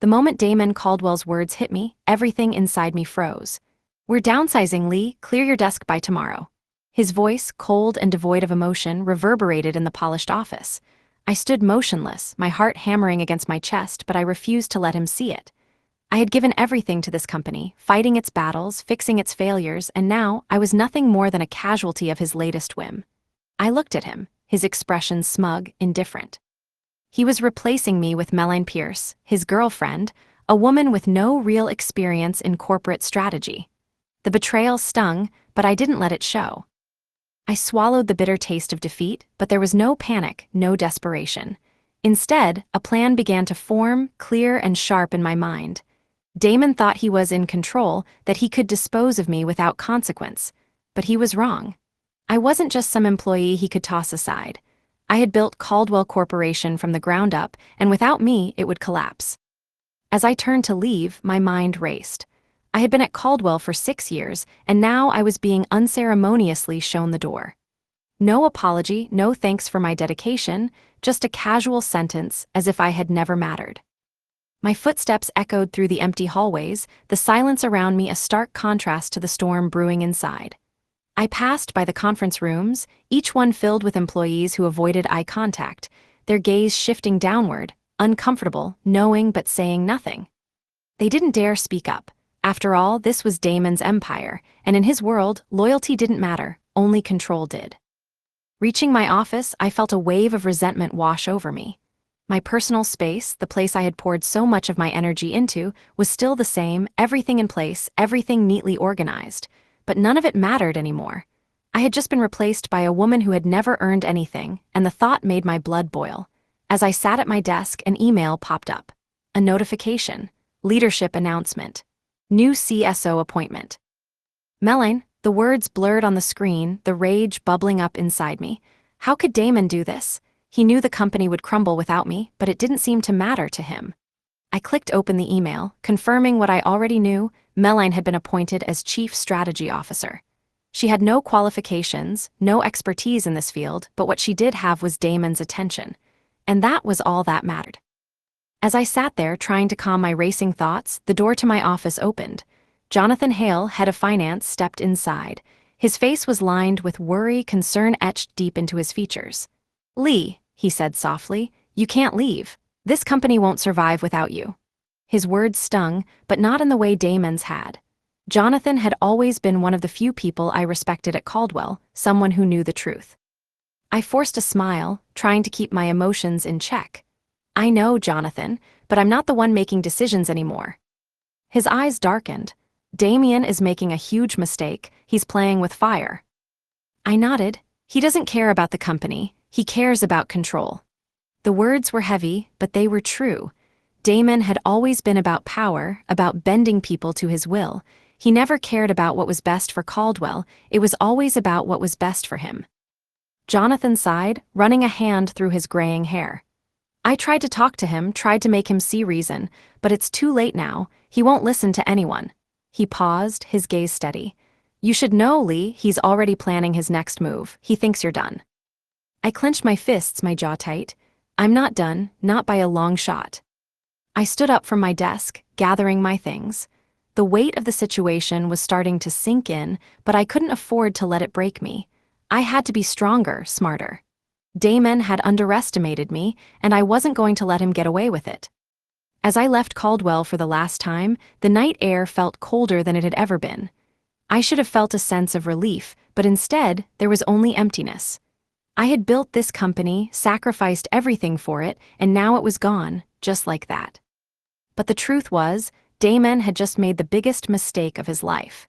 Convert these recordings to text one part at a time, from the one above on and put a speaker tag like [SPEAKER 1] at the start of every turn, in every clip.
[SPEAKER 1] The moment Damon Caldwell's words hit me, everything inside me froze. "We're downsizing, Lee. Clear your desk by tomorrow." His voice, cold and devoid of emotion, reverberated in the polished office. I stood motionless, my heart hammering against my chest, but I refused to let him see it. I had given everything to this company, fighting its battles, fixing its failures, and now I was nothing more than a casualty of his latest whim. I looked at him, his expression smug, indifferent. He was replacing me with Melanie Pierce, his girlfriend, a woman with no real experience in corporate strategy. The betrayal stung, but I didn't let it show. I swallowed the bitter taste of defeat, but there was no panic, no desperation. Instead, a plan began to form, clear and sharp in my mind. Damon thought he was in control, that he could dispose of me without consequence. But he was wrong. I wasn't just some employee he could toss aside. I had built Caldwell Corporation from the ground up, and without me, it would collapse. As I turned to leave, my mind raced. I had been at Caldwell for 6 years, and now I was being unceremoniously shown the door. No apology, no thanks for my dedication, just a casual sentence as if I had never mattered. My footsteps echoed through the empty hallways, the silence around me a stark contrast to the storm brewing inside. I passed by the conference rooms, each one filled with employees who avoided eye contact, their gaze shifting downward, uncomfortable, knowing but saying nothing. They didn't dare speak up. After all, this was Damon's empire, and in his world, loyalty didn't matter, only control did. Reaching my office, I felt a wave of resentment wash over me. My personal space, the place I had poured so much of my energy into, was still the same, everything in place, everything neatly organized. But none of it mattered anymore. I had just been replaced by a woman who had never earned anything, and the thought made my blood boil. As I sat at my desk, an email popped up. A notification. Leadership announcement. New CSO appointment. Melanie, the words blurred on the screen, the rage bubbling up inside me. How could Damon do this? He knew the company would crumble without me, but it didn't seem to matter to him. I clicked open the email, confirming what I already knew. Melanie had been appointed as Chief Strategy Officer. She had no qualifications, no expertise in this field, but what she did have was Damon's attention. And that was all that mattered. As I sat there trying to calm my racing thoughts, the door to my office opened. Jonathan Hale, head of finance, stepped inside. His face was lined with worry, concern etched deep into his features. "Lee," he said softly, "you can't leave. This company won't survive without you." His words stung, but not in the way Damon's had. Jonathan had always been one of the few people I respected at Caldwell, someone who knew the truth. I forced a smile, trying to keep my emotions in check. "I know, Jonathan, but I'm not the one making decisions anymore." His eyes darkened. "Damien is making a huge mistake. He's playing with fire." I nodded. "He doesn't care about the company. He cares about control." The words were heavy, but they were true. Damon had always been about power, about bending people to his will. He never cared about what was best for Caldwell. It was always about what was best for him. Jonathan sighed, running a hand through his graying hair. "I tried to talk to him, tried to make him see reason, but it's too late now. He won't listen to anyone." He paused, his gaze steady. "You should know, Lee, he's already planning his next move. He thinks you're done." I clenched my fists, my jaw tight. "I'm not done, not by a long shot." I stood up from my desk, gathering my things. The weight of the situation was starting to sink in, but I couldn't afford to let it break me. I had to be stronger, smarter. Damon had underestimated me, and I wasn't going to let him get away with it. As I left Caldwell for the last time, the night air felt colder than it had ever been. I should have felt a sense of relief, but instead, there was only emptiness. I had built this company, sacrificed everything for it, and now it was gone, just like that. But the truth was, Damon had just made the biggest mistake of his life.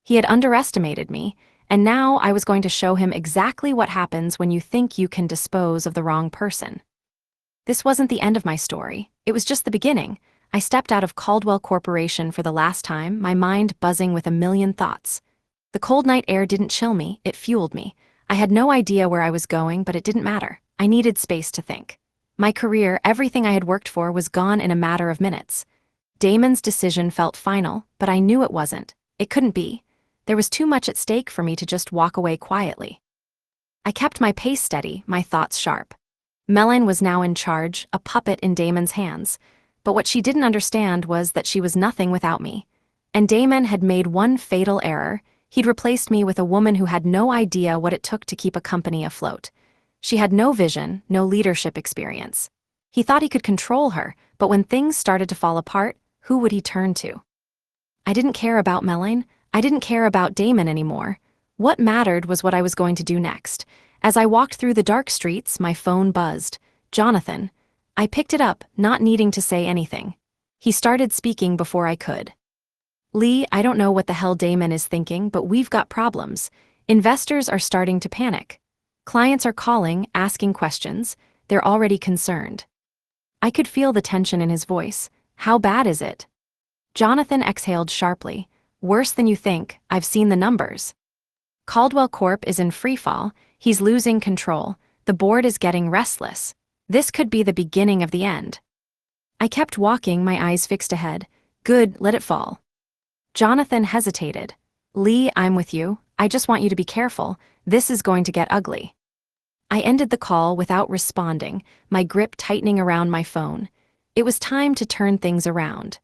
[SPEAKER 1] He had underestimated me, and now I was going to show him exactly what happens when you think you can dispose of the wrong person. This wasn't the end of my story. It was just the beginning. I stepped out of Caldwell Corporation for the last time, my mind buzzing with a million thoughts. The cold night air didn't chill me, it fueled me. I had no idea where I was going, but it didn't matter. I needed space to think. My career, everything I had worked for, was gone in a matter of minutes. Damon's decision felt final, but I knew it wasn't. It couldn't be. There was too much at stake for me to just walk away quietly. I kept my pace steady, my thoughts sharp. Melanie was now in charge, a puppet in Damon's hands. But what she didn't understand was that she was nothing without me. And Damon had made one fatal error. He'd replaced me with a woman who had no idea what it took to keep a company afloat. She had no vision, no leadership experience. He thought he could control her, but when things started to fall apart, who would he turn to? I didn't care about Melanie. I didn't care about Damon anymore. What mattered was what I was going to do next. As I walked through the dark streets, my phone buzzed. Jonathan. I picked it up, not needing to say anything. He started speaking before I could. Lee, I don't know what the hell Damon is thinking, but we've got problems. Investors are starting to panic. Clients are calling, asking questions. They're already concerned. I could feel the tension in his voice. How bad is it? Jonathan exhaled sharply. Worse than you think, I've seen the numbers. Caldwell Corp is in freefall, he's losing control, the board is getting restless. This could be the beginning of the end. I kept walking, my eyes fixed ahead. Good, let it fall. Jonathan hesitated. Lee, I'm with you. I just want you to be careful. This is going to get ugly. I ended the call without responding, my grip tightening around my phone. It was time to turn things around.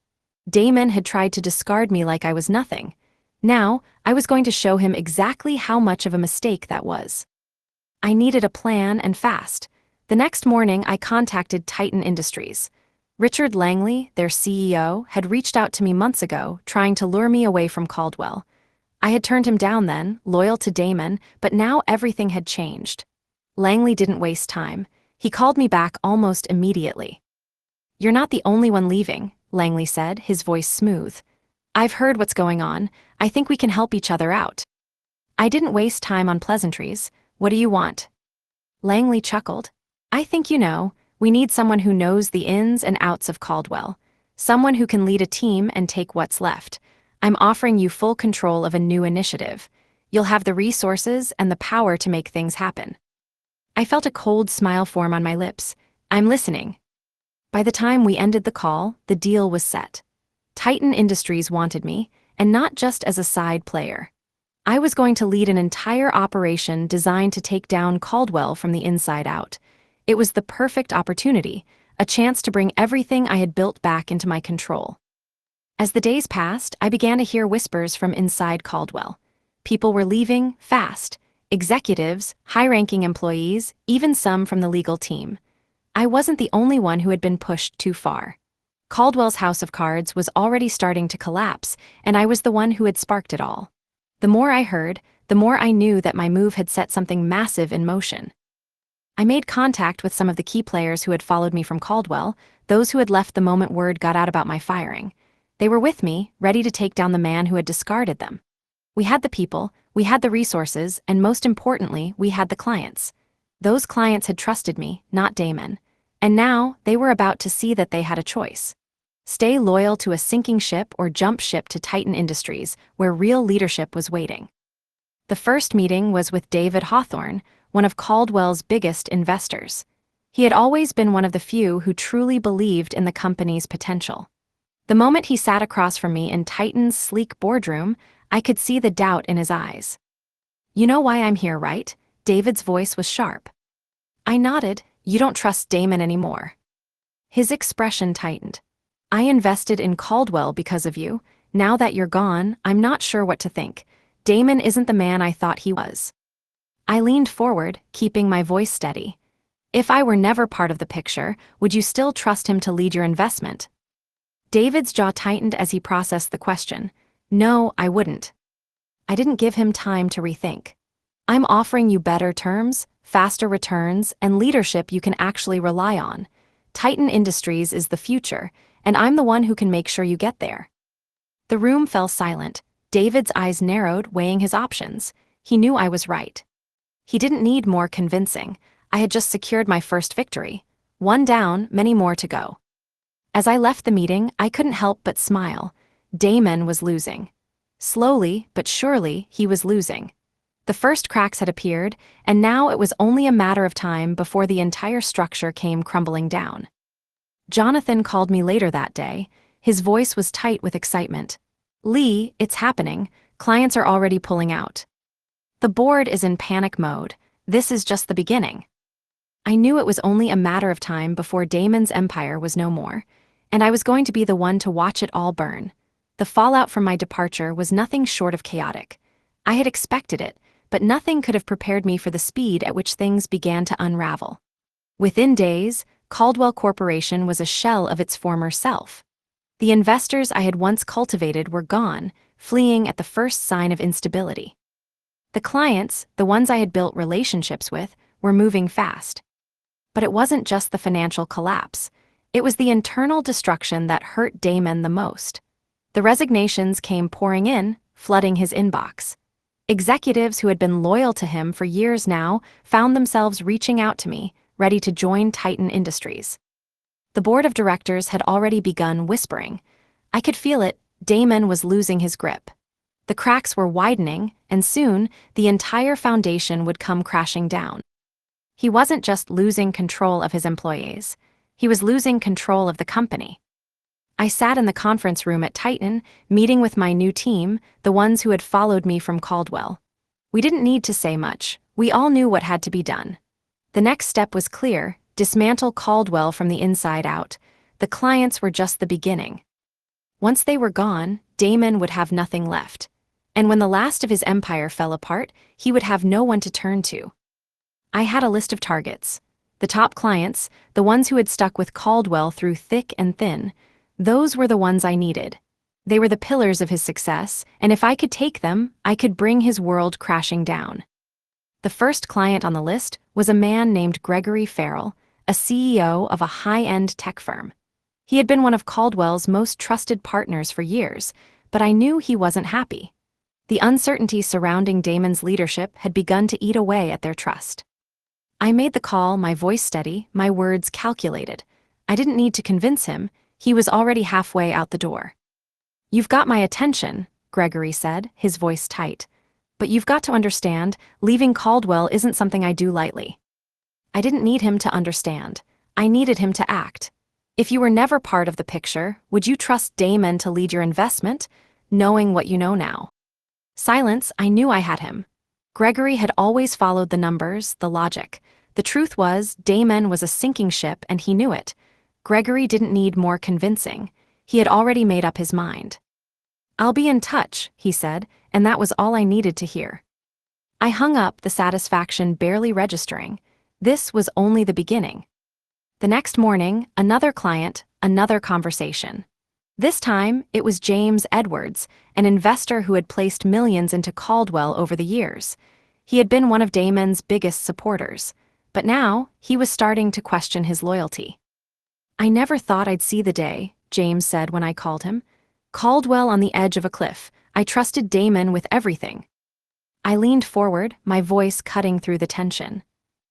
[SPEAKER 1] Damon had tried to discard me like I was nothing. Now, I was going to show him exactly how much of a mistake that was. I needed a plan, and fast. The next morning, I contacted Titan Industries. Richard Langley, their CEO, had reached out to me months ago, trying to lure me away from Caldwell. I had turned him down then, loyal to Damon, but now everything had changed. Langley didn't waste time. He called me back almost immediately. You're not the only one leaving, Langley said, his voice smooth. I've heard what's going on. I think we can help each other out. I didn't waste time on pleasantries. What do you want? Langley chuckled. I think you know, we need someone who knows the ins and outs of Caldwell. Someone who can lead a team and take what's left. I'm offering you full control of a new initiative. You'll have the resources and the power to make things happen. I felt a cold smile form on my lips. I'm listening. By the time we ended the call, the deal was set. Titan Industries wanted me, and not just as a side player. I was going to lead an entire operation designed to take down Caldwell from the inside out. It was the perfect opportunity, a chance to bring everything I had built back into my control. As the days passed, I began to hear whispers from inside Caldwell. People were leaving, fast. Executives, high-ranking employees, even some from the legal team. I wasn't the only one who had been pushed too far. Caldwell's house of cards was already starting to collapse, and I was the one who had sparked it all. The more I heard, the more I knew that my move had set something massive in motion. I made contact with some of the key players who had followed me from Caldwell, those who had left the moment word got out about my firing. They were with me, ready to take down the man who had discarded them. We had the people, we had the resources, and most importantly, we had the clients. Those clients had trusted me, not Damon. And now, they were about to see that they had a choice. Stay loyal to a sinking ship or jump ship to Titan Industries, where real leadership was waiting. The first meeting was with David Hawthorne, one of Caldwell's biggest investors. He had always been one of the few who truly believed in the company's potential. The moment he sat across from me in Titan's sleek boardroom, I could see the doubt in his eyes. You know why I'm here, right? David's voice was sharp. I nodded. You don't trust Damon anymore. His expression tightened. I invested in Caldwell because of you. Now that you're gone, I'm not sure what to think. Damon isn't the man I thought he was. I leaned forward, keeping my voice steady. If I were never part of the picture, would you still trust him to lead your investment? David's jaw tightened as he processed the question. No, I wouldn't. I didn't give him time to rethink. I'm offering you better terms, faster returns, and leadership you can actually rely on. Titan Industries is the future, and I'm the one who can make sure you get there. The room fell silent. David's eyes narrowed, weighing his options. He knew I was right. He didn't need more convincing. I had just secured my first victory. One down, many more to go. As I left the meeting, I couldn't help but smile. Damon was losing. Slowly, but surely, he was losing. The first cracks had appeared, and now it was only a matter of time before the entire structure came crumbling down. Jonathan called me later that day. His voice was tight with excitement. Lee, it's happening. Clients are already pulling out. The board is in panic mode. This is just the beginning. I knew it was only a matter of time before Damon's empire was no more. and I was going to be the one to watch it all burn. The fallout from my departure was nothing short of chaotic. I had expected it, but nothing could have prepared me for the speed at which things began to unravel. Within days, Caldwell Corporation was a shell of its former self. The investors I had once cultivated were gone, fleeing at the first sign of instability. The clients, the ones I had built relationships with, were moving fast. But it wasn't just the financial collapse. It was the internal destruction that hurt Damon the most. The resignations came pouring in, flooding his inbox. Executives who had been loyal to him for years now found themselves reaching out to me, ready to join Titan Industries. The board of directors had already begun whispering. I could feel it. Damon was losing his grip. The cracks were widening, and soon, the entire foundation would come crashing down. He wasn't just losing control of his employees. He was losing control of the company. I sat in the conference room at Titan, meeting with my new team, the ones who had followed me from Caldwell. We didn't need to say much. We all knew what had to be done. The next step was clear: dismantle Caldwell from the inside out. The clients were just the beginning. Once they were gone, Damon would have nothing left. And when the last of his empire fell apart, he would have no one to turn to. I had a list of targets. The top clients, the ones who had stuck with Caldwell through thick and thin, those were the ones I needed. They were the pillars of his success, and if I could take them, I could bring his world crashing down. The first client on the list was a man named Gregory Farrell, a CEO of a high-end tech firm. He had been one of Caldwell's most trusted partners for years, but I knew he wasn't happy. The uncertainty surrounding Damon's leadership had begun to eat away at their trust. I made the call, my voice steady, my words calculated. I didn't need to convince him. He was already halfway out the door. "You've got my attention," Gregory said, his voice tight. "But you've got to understand, leaving Caldwell isn't something I do lightly." I didn't need him to understand. I needed him to act. "If you were never part of the picture, would you trust Damon to lead your investment, knowing what you know now?" Silence. I knew I had him. Gregory had always followed the numbers, the logic. The truth was, Damon was a sinking ship, and he knew it. Gregory didn't need more convincing. He had already made up his mind. "I'll be in touch," he said, and that was all I needed to hear. I hung up, the satisfaction barely registering. This was only the beginning. The next morning, another client, another conversation. This time, it was James Edwards, an investor who had placed millions into Caldwell over the years. He had been one of Damon's biggest supporters, but now he was starting to question his loyalty. "I never thought I'd see the day," James said when I called him. "Caldwell on the edge of a cliff. I trusted Damon with everything." I leaned forward, my voice cutting through the tension.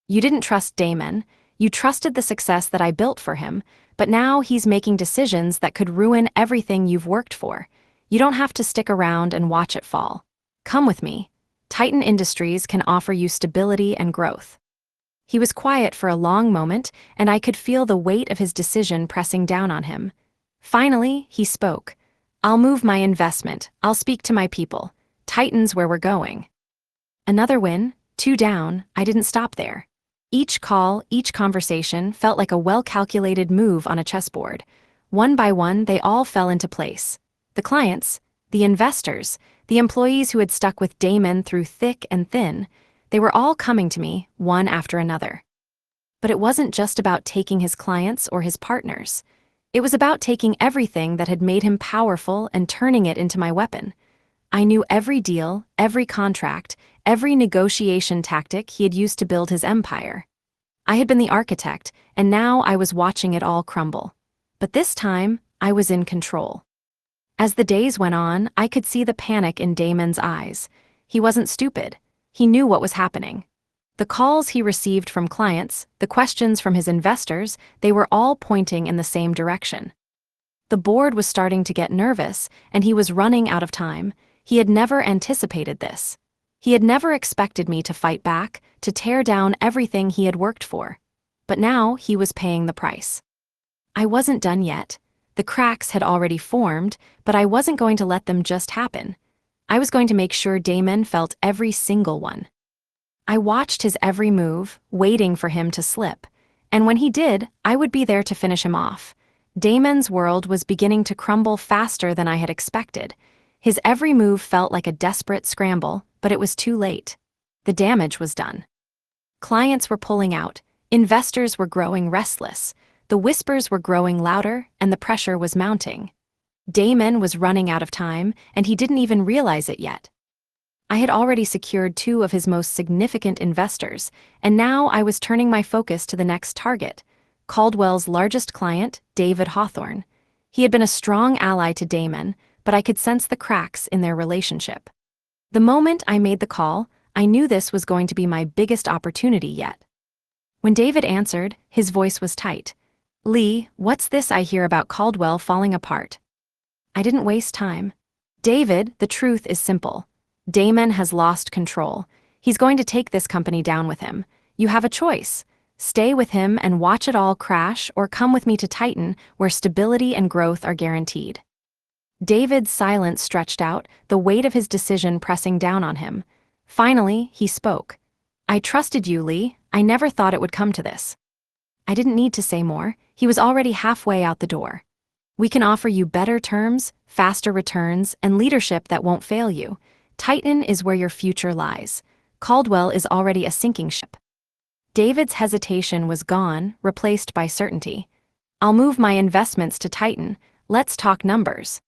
[SPEAKER 1] "You didn't trust Damon. You trusted the success that I built for him, but now he's making decisions that could ruin everything you've worked for. You don't have to stick around and watch it fall. Come with me. Titan Industries can offer you stability and growth." He was quiet for a long moment, and I could feel the weight of his decision pressing down on him. Finally, he spoke. "I'll move my investment. I'll speak to my people. Titan's where we're going." Another win, 2 down. I didn't stop there. Each call, each conversation felt like a well-calculated move on a chessboard. One by one, they all fell into place. The clients, the investors, the employees who had stuck with Damon through thick and thin, they were all coming to me, one after another. But it wasn't just about taking his clients or his partners. It was about taking everything that had made him powerful and turning it into my weapon. I knew every deal, every contract, every negotiation tactic he had used to build his empire. I had been the architect, and now I was watching it all crumble. But this time, I was in control. As the days went on, I could see the panic in Damon's eyes. He wasn't stupid. He knew what was happening. The calls he received from clients, the questions from his investors, they were all pointing in the same direction. The board was starting to get nervous, and he was running out of time. He had never anticipated this. He had never expected me to fight back, to tear down everything he had worked for. But now he was paying the price. I wasn't done yet. The cracks had already formed, but I wasn't going to let them just happen. I was going to make sure Damon felt every single one. I watched his every move, waiting for him to slip. And when he did, I would be there to finish him off. Damon's world was beginning to crumble faster than I had expected. His every move felt like a desperate scramble, but it was too late. The damage was done. Clients were pulling out, investors were growing restless, the whispers were growing louder, and the pressure was mounting. Damon was running out of time, and he didn't even realize it yet. I had already secured two of his most significant investors, and now I was turning my focus to the next target, Caldwell's largest client, David Hawthorne. He had been a strong ally to Damon, but I could sense the cracks in their relationship. The moment I made the call, I knew this was going to be my biggest opportunity yet. When David answered, his voice was tight. "Lee, what's this I hear about Caldwell falling apart?" I didn't waste time. "David, the truth is simple. Damon has lost control. He's going to take this company down with him. You have a choice. Stay with him and watch it all crash, or come with me to Titan, where stability and growth are guaranteed." David's silence stretched out, the weight of his decision pressing down on him. Finally, he spoke. "I trusted you, Lee. I never thought it would come to this." I didn't need to say more. He was already halfway out the door. "We can offer you better terms, faster returns, and leadership that won't fail you. Titan is where your future lies. Caldwell is already a sinking ship." David's hesitation was gone, replaced by certainty. "I'll move my investments to Titan. Let's talk numbers."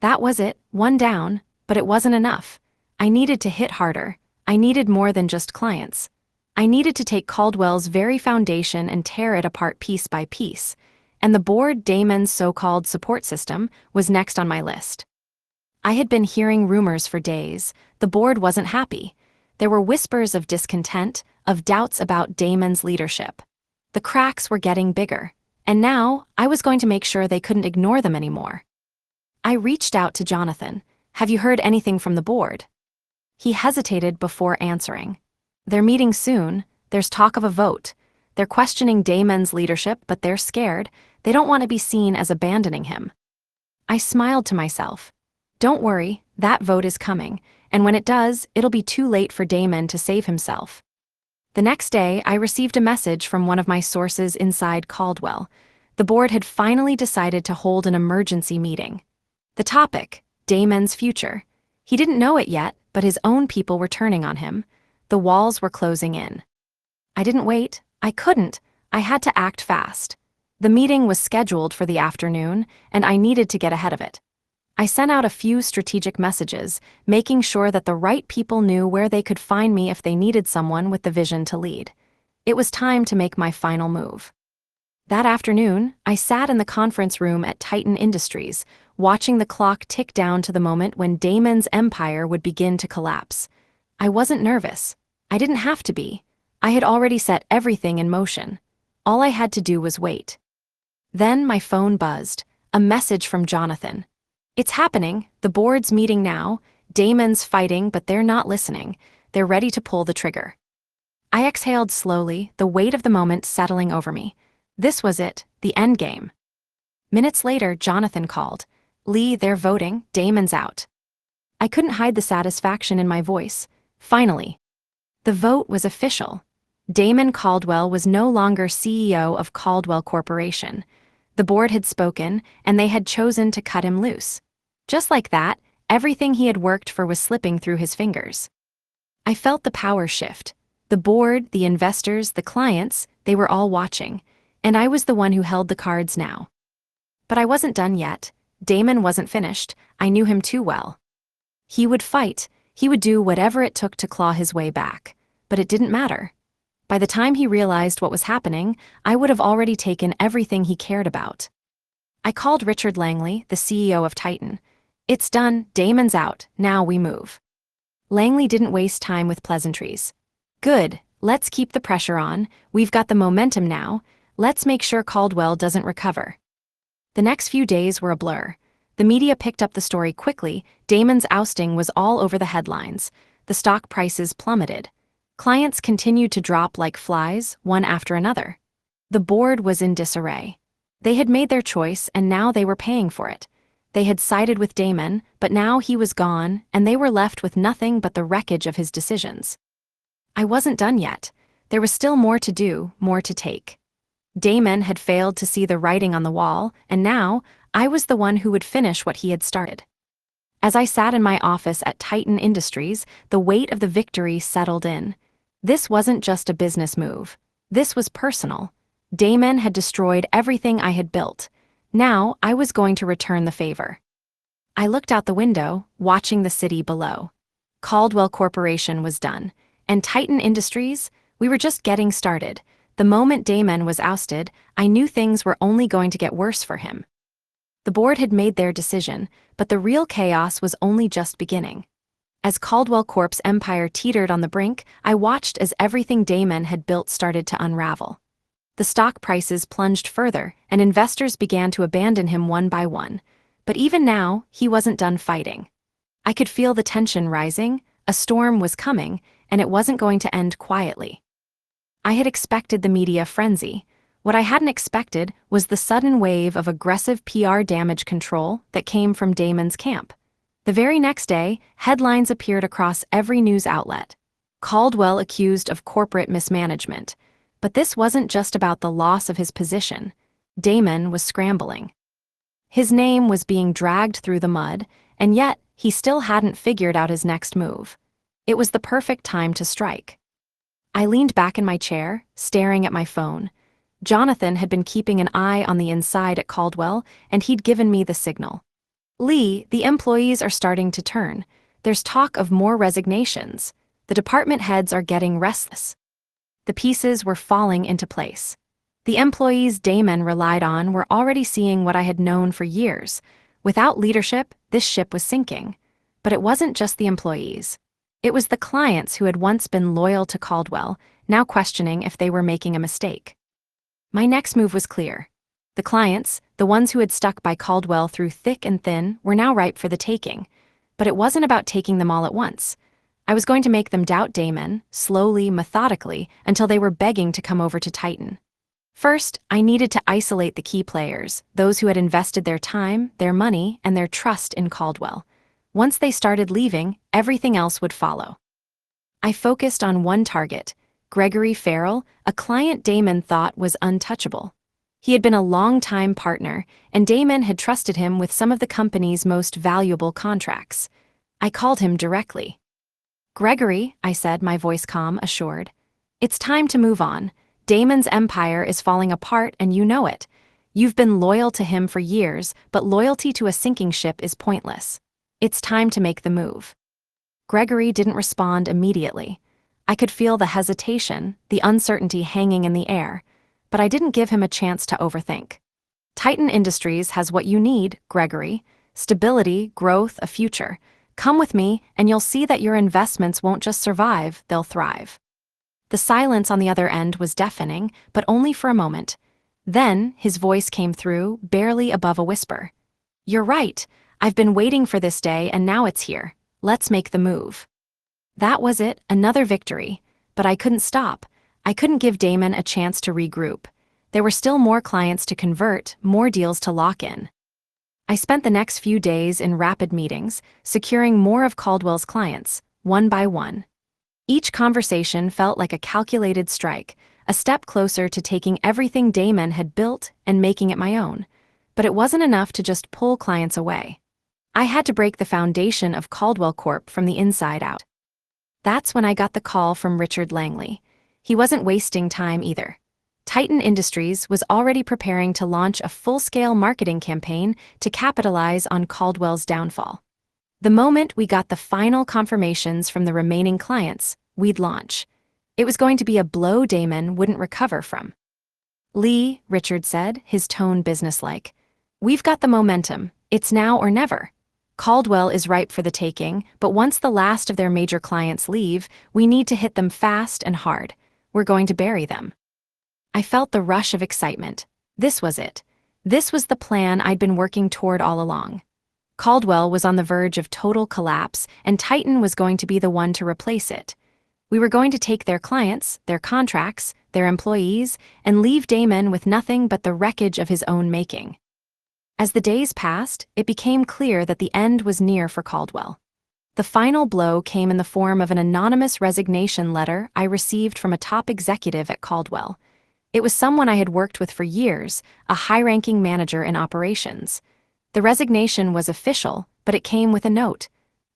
[SPEAKER 1] That was it, one down, but it wasn't enough. I needed to hit harder. I needed more than just clients. I needed to take Caldwell's very foundation and tear it apart piece by piece. And the board, Damon's so-called support system, was next on my list. I had been hearing rumors for days. The board wasn't happy. There were whispers of discontent, of doubts about Damon's leadership. The cracks were getting bigger, and now I was going to make sure they couldn't ignore them anymore. I reached out to Jonathan. "Have you heard anything from the board?" He hesitated before answering. "They're meeting soon. There's talk of a vote. They're questioning Damon's leadership, but they're scared. They don't want to be seen as abandoning him." I smiled to myself. Don't worry, that vote is coming, and when it does, it'll be too late for Damon to save himself. The next day, I received a message from one of my sources inside Caldwell. The board had finally decided to hold an emergency meeting. The topic, Damon's future. He didn't know it yet, but his own people were turning on him. The walls were closing in. I didn't wait. I couldn't. I had to act fast. The meeting was scheduled for the afternoon, and I needed to get ahead of it. I sent out a few strategic messages, making sure that the right people knew where they could find me if they needed someone with the vision to lead. It was time to make my final move. That afternoon, I sat in the conference room at Titan Industries, watching the clock tick down to the moment when Damon's empire would begin to collapse. I wasn't nervous. I didn't have to be. I had already set everything in motion. All I had to do was wait. Then my phone buzzed, a message from Jonathan. "It's happening. The board's meeting now. Damon's fighting, but they're not listening. They're ready to pull the trigger." I exhaled slowly, the weight of the moment settling over me. This was it, the end game. Minutes later, Jonathan called. "Lee, they're voting. Damon's out." I couldn't hide the satisfaction in my voice. Finally. The vote was official. Damon Caldwell was no longer CEO of Caldwell Corporation. The board had spoken, and they had chosen to cut him loose. Just like that, everything he had worked for was slipping through his fingers. I felt the power shift. The board, the investors, the clients, they were all watching, and I was the one who held the cards now. But I wasn't done yet. Damon wasn't finished. I knew him too well. He would fight. He would do whatever it took to claw his way back. But it didn't matter. By the time he realized what was happening, I would have already taken everything he cared about. I called Richard Langley, the CEO of Titan. "It's done. Damon's out. Now we move." Langley didn't waste time with pleasantries. "Good. Let's keep the pressure on. We've got the momentum now. Let's make sure Caldwell doesn't recover." The next few days were a blur. The media picked up the story quickly. Damon's ousting was all over the headlines. The stock prices plummeted. Clients continued to drop like flies, one after another. The board was in disarray. They had made their choice, and now they were paying for it. They had sided with Damon, but now he was gone, and they were left with nothing but the wreckage of his decisions. I wasn't done yet. There was still more to do, more to take. Damon had failed to see the writing on the wall, and now I was the one who would finish what he had started. As I sat in my office at Titan Industries, the weight of the victory settled in. This wasn't just a business move. This was personal. Damon had destroyed everything I had built. Now I was going to return the favor. I looked out the window, watching the city below. Caldwell Corporation was done, and Titan Industries, we were just getting started. The moment Damon was ousted, I knew things were only going to get worse for him. The board had made their decision, but the real chaos was only just beginning. As Caldwell Corp's empire teetered on the brink, I watched as everything Damon had built started to unravel. The stock prices plunged further, and investors began to abandon him one by one. But even now, he wasn't done fighting. I could feel the tension rising, a storm was coming, and it wasn't going to end quietly. I had expected the media frenzy. What I hadn't expected was the sudden wave of aggressive PR damage control that came from Damon's camp. The very next day, headlines appeared across every news outlet. Caldwell accused of corporate mismanagement. But this wasn't just about the loss of his position. Damon was scrambling. His name was being dragged through the mud, and yet he still hadn't figured out his next move. It was the perfect time to strike. I leaned back in my chair, staring at my phone. Jonathan had been keeping an eye on the inside at Caldwell, and he'd given me the signal. "Lee, the employees are starting to turn. There's talk of more resignations. The department heads are getting restless." The pieces were falling into place. The employees Damon relied on were already seeing what I had known for years. Without leadership, this ship was sinking. But it wasn't just the employees. It was the clients who had once been loyal to Caldwell, now questioning if they were making a mistake. My next move was clear. The clients, the ones who had stuck by Caldwell through thick and thin, were now ripe for the taking. But it wasn't about taking them all at once. I was going to make them doubt Damon, slowly, methodically, until they were begging to come over to Titan. First, I needed to isolate the key players, those who had invested their time, their money, and their trust in Caldwell. Once they started leaving, everything else would follow. I focused on one target, Gregory Farrell, a client Damon thought was untouchable. He had been a long-time partner, and Damon had trusted him with some of the company's most valuable contracts. I called him directly. "Gregory," I said, my voice calm, assured. "It's time to move on. Damon's empire is falling apart and you know it. You've been loyal to him for years, but loyalty to a sinking ship is pointless. It's time to make the move." Gregory didn't respond immediately. I could feel the hesitation, the uncertainty hanging in the air, but I didn't give him a chance to overthink. "Titan Industries has what you need, Gregory. Stability, growth, a future. Come with me, and you'll see that your investments won't just survive, they'll thrive." The silence on the other end was deafening, but only for a moment. Then, his voice came through, barely above a whisper. "You're right. I've been waiting for this day, and now it's here. Let's make the move." That was it, another victory. But I couldn't stop. I couldn't give Damon a chance to regroup. There were still more clients to convert, more deals to lock in. I spent the next few days in rapid meetings, securing more of Caldwell's clients, one by one. Each conversation felt like a calculated strike, a step closer to taking everything Damon had built and making it my own. But it wasn't enough to just pull clients away. I had to break the foundation of Caldwell Corp from the inside out. That's when I got the call from Richard Langley. He wasn't wasting time either. Titan Industries was already preparing to launch a full-scale marketing campaign to capitalize on Caldwell's downfall. The moment we got the final confirmations from the remaining clients, we'd launch. It was going to be a blow Damon wouldn't recover from. "Lee," Richard said, his tone businesslike, "we've got the momentum. It's now or never. Caldwell is ripe for the taking, but once the last of their major clients leave, we need to hit them fast and hard. We're going to bury them." I felt the rush of excitement. This was it. This was the plan I'd been working toward all along. Caldwell was on the verge of total collapse, and Titan was going to be the one to replace it. We were going to take their clients, their contracts, their employees, and leave Damon with nothing but the wreckage of his own making. As the days passed, it became clear that the end was near for Caldwell. The final blow came in the form of an anonymous resignation letter I received from a top executive at Caldwell. It was someone I had worked with for years, a high-ranking manager in operations. The resignation was official, but it came with a note.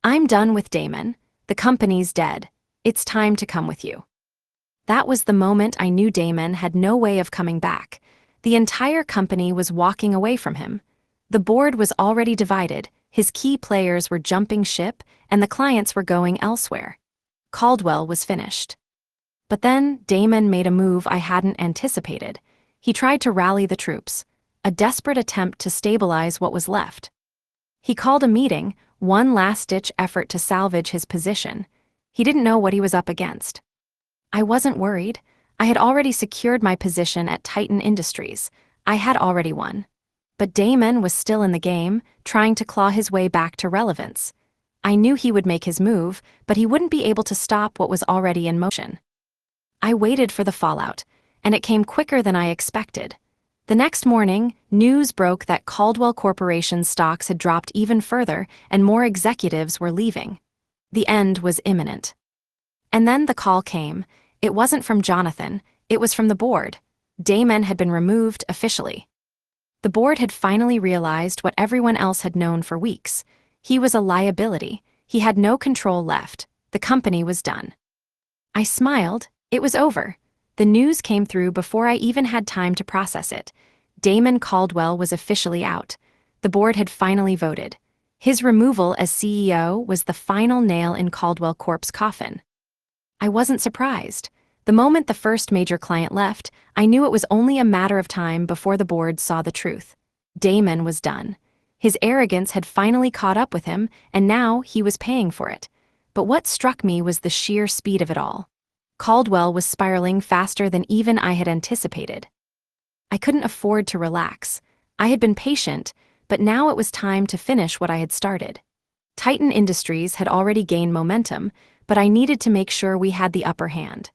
[SPEAKER 1] "I'm done with Damon. The company's dead. It's time to come with you." That was the moment I knew Damon had no way of coming back. The entire company was walking away from him. The board was already divided, his key players were jumping ship, and the clients were going elsewhere. Caldwell was finished. But then Damon made a move I hadn't anticipated. He tried to rally the troops, a desperate attempt to stabilize what was left. He called a meeting, one last-ditch effort to salvage his position. He didn't know what he was up against. I wasn't worried. I had already secured my position at Titan Industries. I had already won. But Damon was still in the game, trying to claw his way back to relevance. I knew he would make his move, but he wouldn't be able to stop what was already in motion. I waited for the fallout, and it came quicker than I expected. The next morning, news broke that Caldwell Corporation's stocks had dropped even further and more executives were leaving. The end was imminent. And then the call came. It wasn't from Jonathan, it was from the board. Damon had been removed officially. The board had finally realized what everyone else had known for weeks. He was a liability. He had no control left. The company was done. I smiled. It was over. The news came through before I even had time to process it. Damon Caldwell was officially out. The board had finally voted. His removal as CEO was the final nail in Caldwell Corp's coffin. I wasn't surprised. The moment the first major client left, I knew it was only a matter of time before the board saw the truth. Damon was done. His arrogance had finally caught up with him, and now he was paying for it. But what struck me was the sheer speed of it all. Caldwell was spiraling faster than even I had anticipated. I couldn't afford to relax. I had been patient, but now it was time to finish what I had started. Titan Industries had already gained momentum, but I needed to make sure we had the upper hand.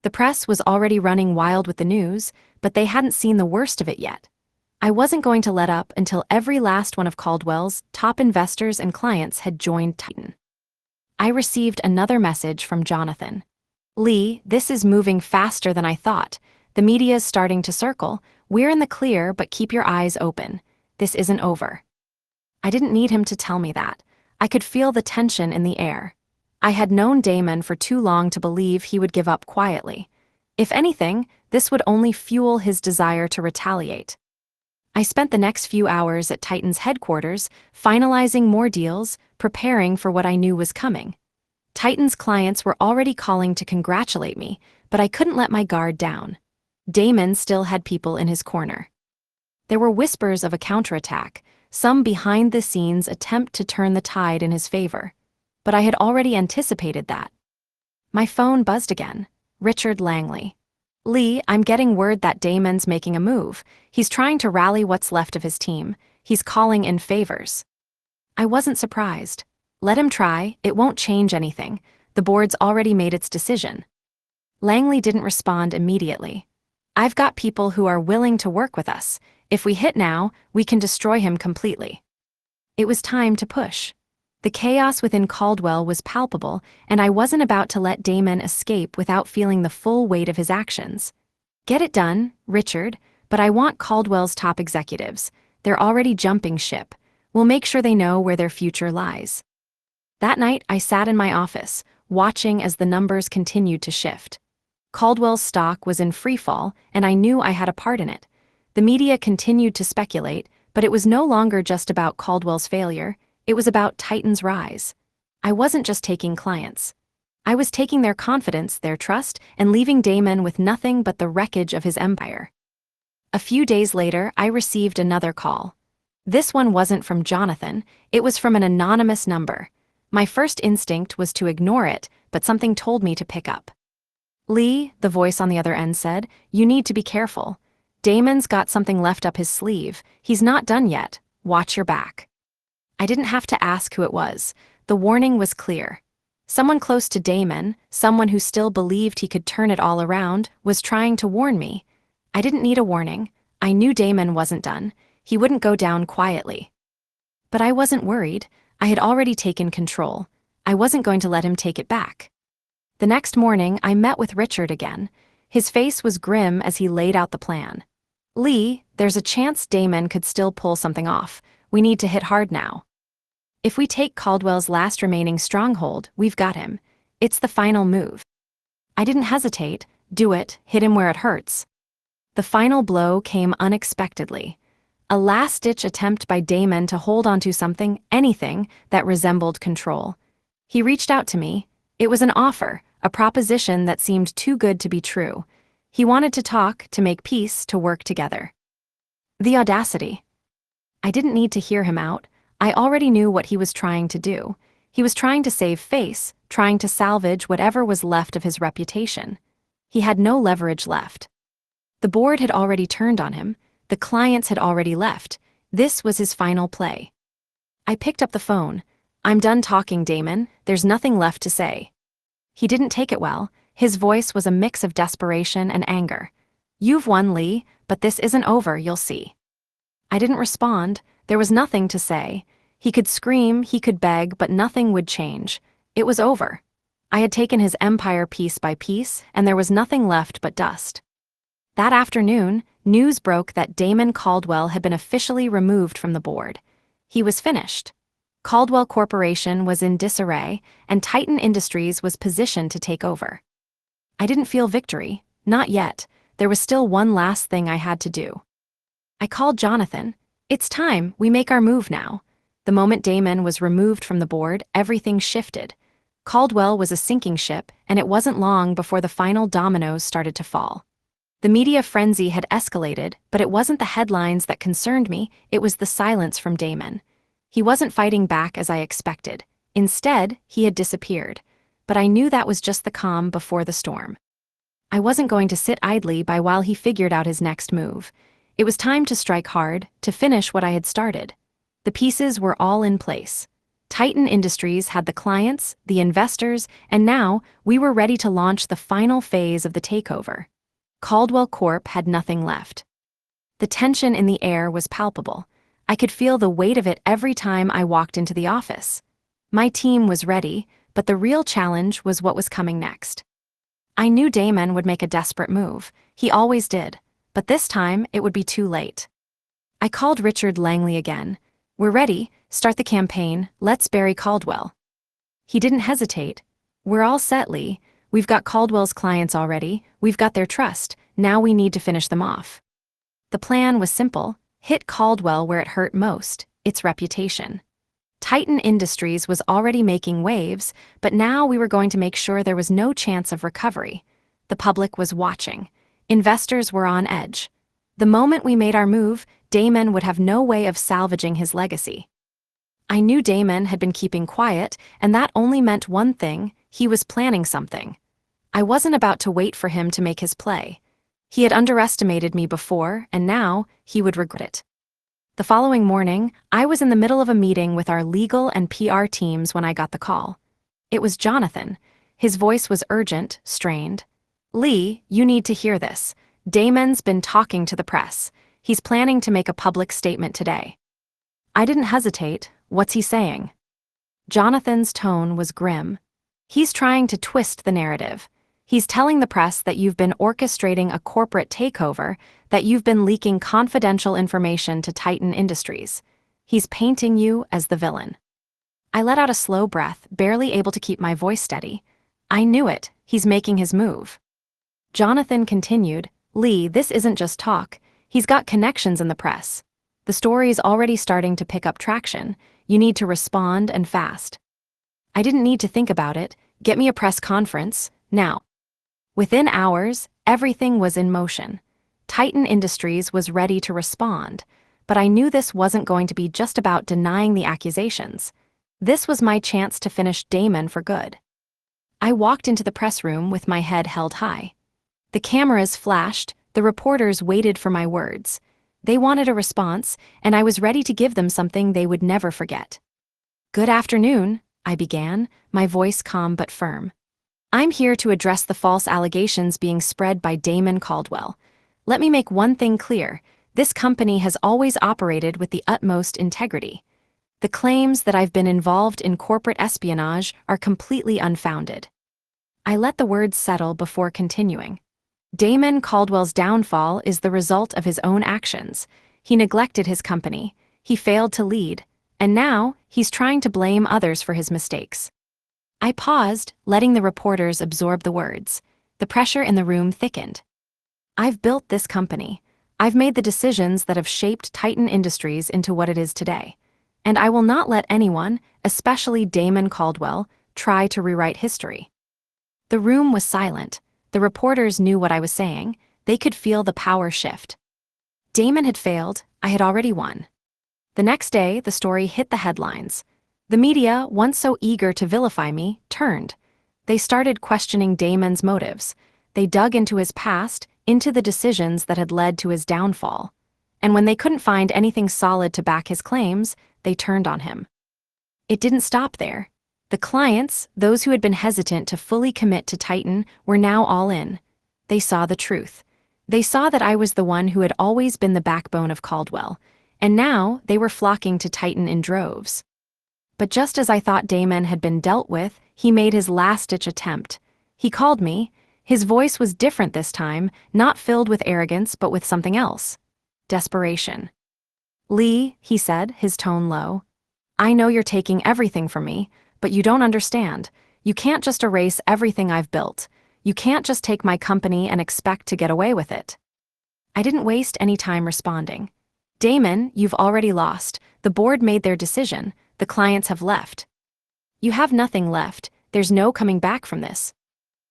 [SPEAKER 1] The press was already running wild with the news, but they hadn't seen the worst of it yet. I wasn't going to let up until every last one of Caldwell's top investors and clients had joined Titan. I received another message from Jonathan. "Lee, this is moving faster than I thought. The media is starting to circle. We're in the clear, but keep your eyes open. This isn't over." I didn't need him to tell me that. I could feel the tension in the air. I had known Damon for too long to believe he would give up quietly. If anything, this would only fuel his desire to retaliate. I spent the next few hours at Titan's headquarters, finalizing more deals, preparing for what I knew was coming. Titan's clients were already calling to congratulate me, but I couldn't let my guard down. Damon still had people in his corner. There were whispers of a counterattack, some behind-the-scenes attempt to turn the tide in his favor. But I had already anticipated that. My phone buzzed again. Richard Langley. "Lee, I'm getting word that Damon's making a move. He's trying to rally what's left of his team. He's calling in favors." I wasn't surprised. Let him try, it won't change anything. The board's already made its decision. Langley didn't respond immediately. "I've got people who are willing to work with us. If we hit now, we can destroy him completely." It was time to push. The chaos within Caldwell was palpable, and I wasn't about to let Damon escape without feeling the full weight of his actions. "Get it done, Richard, but I want Caldwell's top executives. They're already jumping ship. We'll make sure they know where their future lies." That night, I sat in my office, watching as the numbers continued to shift. Caldwell's stock was in freefall, and I knew I had a part in it. The media continued to speculate, but it was no longer just about Caldwell's failure. It was about Titan's rise. I wasn't just taking clients. I was taking their confidence, their trust, and leaving Damon with nothing but the wreckage of his empire. A few days later, I received another call. This one wasn't from Jonathan, it was from an anonymous number. My first instinct was to ignore it, but something told me to pick up. "Lee," the voice on the other end said, "you need to be careful. Damon's got something left up his sleeve. He's not done yet. Watch your back." I didn't have to ask who it was. The warning was clear. Someone close to Damon, someone who still believed he could turn it all around, was trying to warn me. I didn't need a warning. I knew Damon wasn't done. He wouldn't go down quietly. But I wasn't worried. I had already taken control. I wasn't going to let him take it back. The next morning, I met with Richard again. His face was grim as he laid out the plan. "Lee, there's a chance Damon could still pull something off. We need to hit hard now. If we take Caldwell's last remaining stronghold, we've got him. It's the final move." I didn't hesitate. Do it, hit him where it hurts. The final blow came unexpectedly. A last-ditch attempt by Damon to hold onto something, anything, that resembled control. He reached out to me. It was an offer, a proposition that seemed too good to be true. He wanted to talk, to make peace, to work together. The audacity. I didn't need to hear him out. I already knew what he was trying to do. He was trying to save face, trying to salvage whatever was left of his reputation. He had no leverage left. The board had already turned on him. The clients had already left. This was his final play. I picked up the phone. "I'm done talking, Damon. There's nothing left to say." He didn't take it well. His voice was a mix of desperation and anger. "You've won, Lee, but this isn't over, you'll see." I didn't respond. There was nothing to say. He could scream, he could beg, but nothing would change. It was over. I had taken his empire piece by piece, and there was nothing left but dust. That afternoon, news broke that Damon Caldwell had been officially removed from the board. He was finished. Caldwell Corporation was in disarray, and Titan Industries was positioned to take over. I didn't feel victory. Not yet. There was still one last thing I had to do. I called Jonathan. "It's time, we make our move now." The moment Damon was removed from the board, everything shifted. Caldwell was a sinking ship, and it wasn't long before the final dominoes started to fall. The media frenzy had escalated, but it wasn't the headlines that concerned me, it was the silence from Damon. He wasn't fighting back as I expected. Instead, he had disappeared. But I knew that was just the calm before the storm. I wasn't going to sit idly by while he figured out his next move. It was time to strike hard, to finish what I had started. The pieces were all in place. Titan Industries had the clients, the investors, and now we were ready to launch the final phase of the takeover. Caldwell Corp had nothing left. The tension in the air was palpable. I could feel the weight of it every time I walked into the office. My team was ready, but the real challenge was what was coming next. I knew Damon would make a desperate move. He always did. But this time, it would be too late. I called Richard Langley again. "We're ready. Start the campaign. Let's bury Caldwell." He didn't hesitate. "We're all set, Lee. We've got Caldwell's clients already. We've got their trust. Now we need to finish them off." The plan was simple. Hit Caldwell where it hurt most, its reputation. Titan Industries was already making waves, but now we were going to make sure there was no chance of recovery. The public was watching. Investors were on edge. The moment we made our move, Damon would have no way of salvaging his legacy. I knew Damon had been keeping quiet, and that only meant one thing: he was planning something. I wasn't about to wait for him to make his play. He had underestimated me before, and now he would regret it. The following morning, I was in the middle of a meeting with our legal and PR teams when I got the call. It was Jonathan. His voice was urgent, strained. "Lee, you need to hear this. Damon's been talking to the press. He's planning to make a public statement today." I didn't hesitate. "What's he saying?" Jonathan's tone was grim. "He's trying to twist the narrative. He's telling the press that you've been orchestrating a corporate takeover, that you've been leaking confidential information to Titan Industries. He's painting you as the villain." I let out a slow breath, barely able to keep my voice steady. I knew it. He's making his move. Jonathan continued, "Lee, this isn't just talk. He's got connections in the press. The story's already starting to pick up traction. You need to respond, and fast." I didn't need to think about it. "Get me a press conference, now." Within hours, everything was in motion. Titan Industries was ready to respond, but I knew this wasn't going to be just about denying the accusations. This was my chance to finish Damon for good. I walked into the press room with my head held high. The cameras flashed, the reporters waited for my words. They wanted a response, and I was ready to give them something they would never forget. "Good afternoon," I began, my voice calm but firm. "I'm here to address the false allegations being spread by Damon Caldwell. Let me make one thing clear. This company has always operated with the utmost integrity. The claims that I've been involved in corporate espionage are completely unfounded." I let the words settle before continuing. Damon Caldwell's downfall is the result of his own actions. He neglected his company, he failed to lead, and now he's trying to blame others for his mistakes. I paused, letting the reporters absorb the words. The pressure in the room thickened. I've built this company. I've made the decisions that have shaped Titan Industries into what it is today. And I will not let anyone, especially Damon Caldwell, try to rewrite history. The room was silent. The reporters knew what I was saying. They could feel the power shift. Damon had failed. I had already won. The next day, the story hit the headlines. The media, once so eager to vilify me, turned. They started questioning Damon's motives. They dug into his past, into the decisions that had led to his downfall. And when they couldn't find anything solid to back his claims, they turned on him. It didn't stop there. The clients, those who had been hesitant to fully commit to Titan, were now all in. They saw the truth. They saw that I was the one who had always been the backbone of Caldwell, and now they were flocking to Titan in droves. But just as I thought Damon had been dealt with, he made his last-ditch attempt. He called me. His voice was different this time, not filled with arrogance but with something else. Desperation. "Lee," he said, his tone low, "I know you're taking everything from me, but you don't understand. You can't just erase everything I've built. You can't just take my company and expect to get away with it." I didn't waste any time responding. "Damon, you've already lost. The board made their decision. The clients have left. You have nothing left. There's no coming back from this."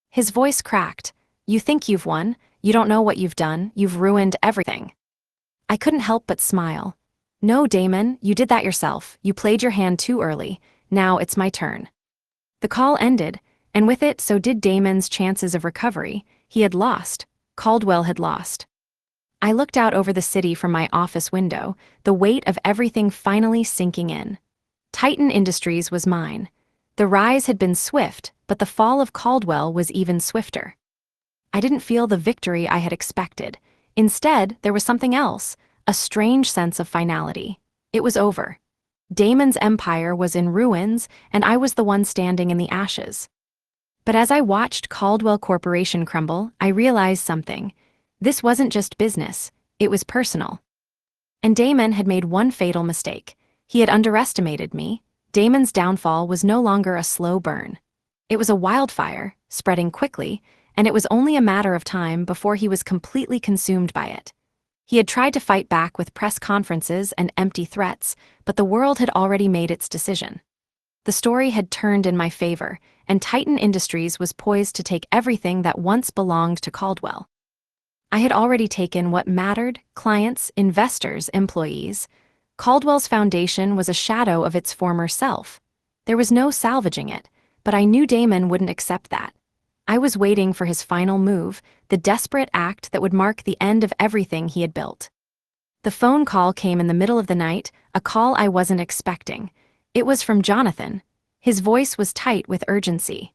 [SPEAKER 1] His voice cracked. "You think you've won. You don't know what you've done. You've ruined everything." I couldn't help but smile. "No, Damon, you did that yourself. You played your hand too early. Now it's my turn." The call ended, and with it so did Damon's chances of recovery. He had lost. Caldwell had lost. I looked out over the city from my office window, the weight of everything finally sinking in. Titan Industries was mine. The rise had been swift, but the fall of Caldwell was even swifter. I didn't feel the victory I had expected. Instead, there was something else, a strange sense of finality. It was over. Damon's empire was in ruins, and I was the one standing in the ashes. But as I watched Caldwell Corporation crumble, I realized something. This wasn't just business, it was personal. And Damon had made one fatal mistake. He had underestimated me. Damon's downfall was no longer a slow burn. It was a wildfire, spreading quickly, and it was only a matter of time before he was completely consumed by it. He had tried to fight back with press conferences and empty threats, but the world had already made its decision. The story had turned in my favor, and Titan Industries was poised to take everything that once belonged to Caldwell. I had already taken what mattered: clients, investors, employees. Caldwell's foundation was a shadow of its former self. There was no salvaging it, but I knew Damon wouldn't accept that. I was waiting for his final move, the desperate act that would mark the end of everything he had built. The phone call came in the middle of the night, a call I wasn't expecting. It was from Jonathan. His voice was tight with urgency.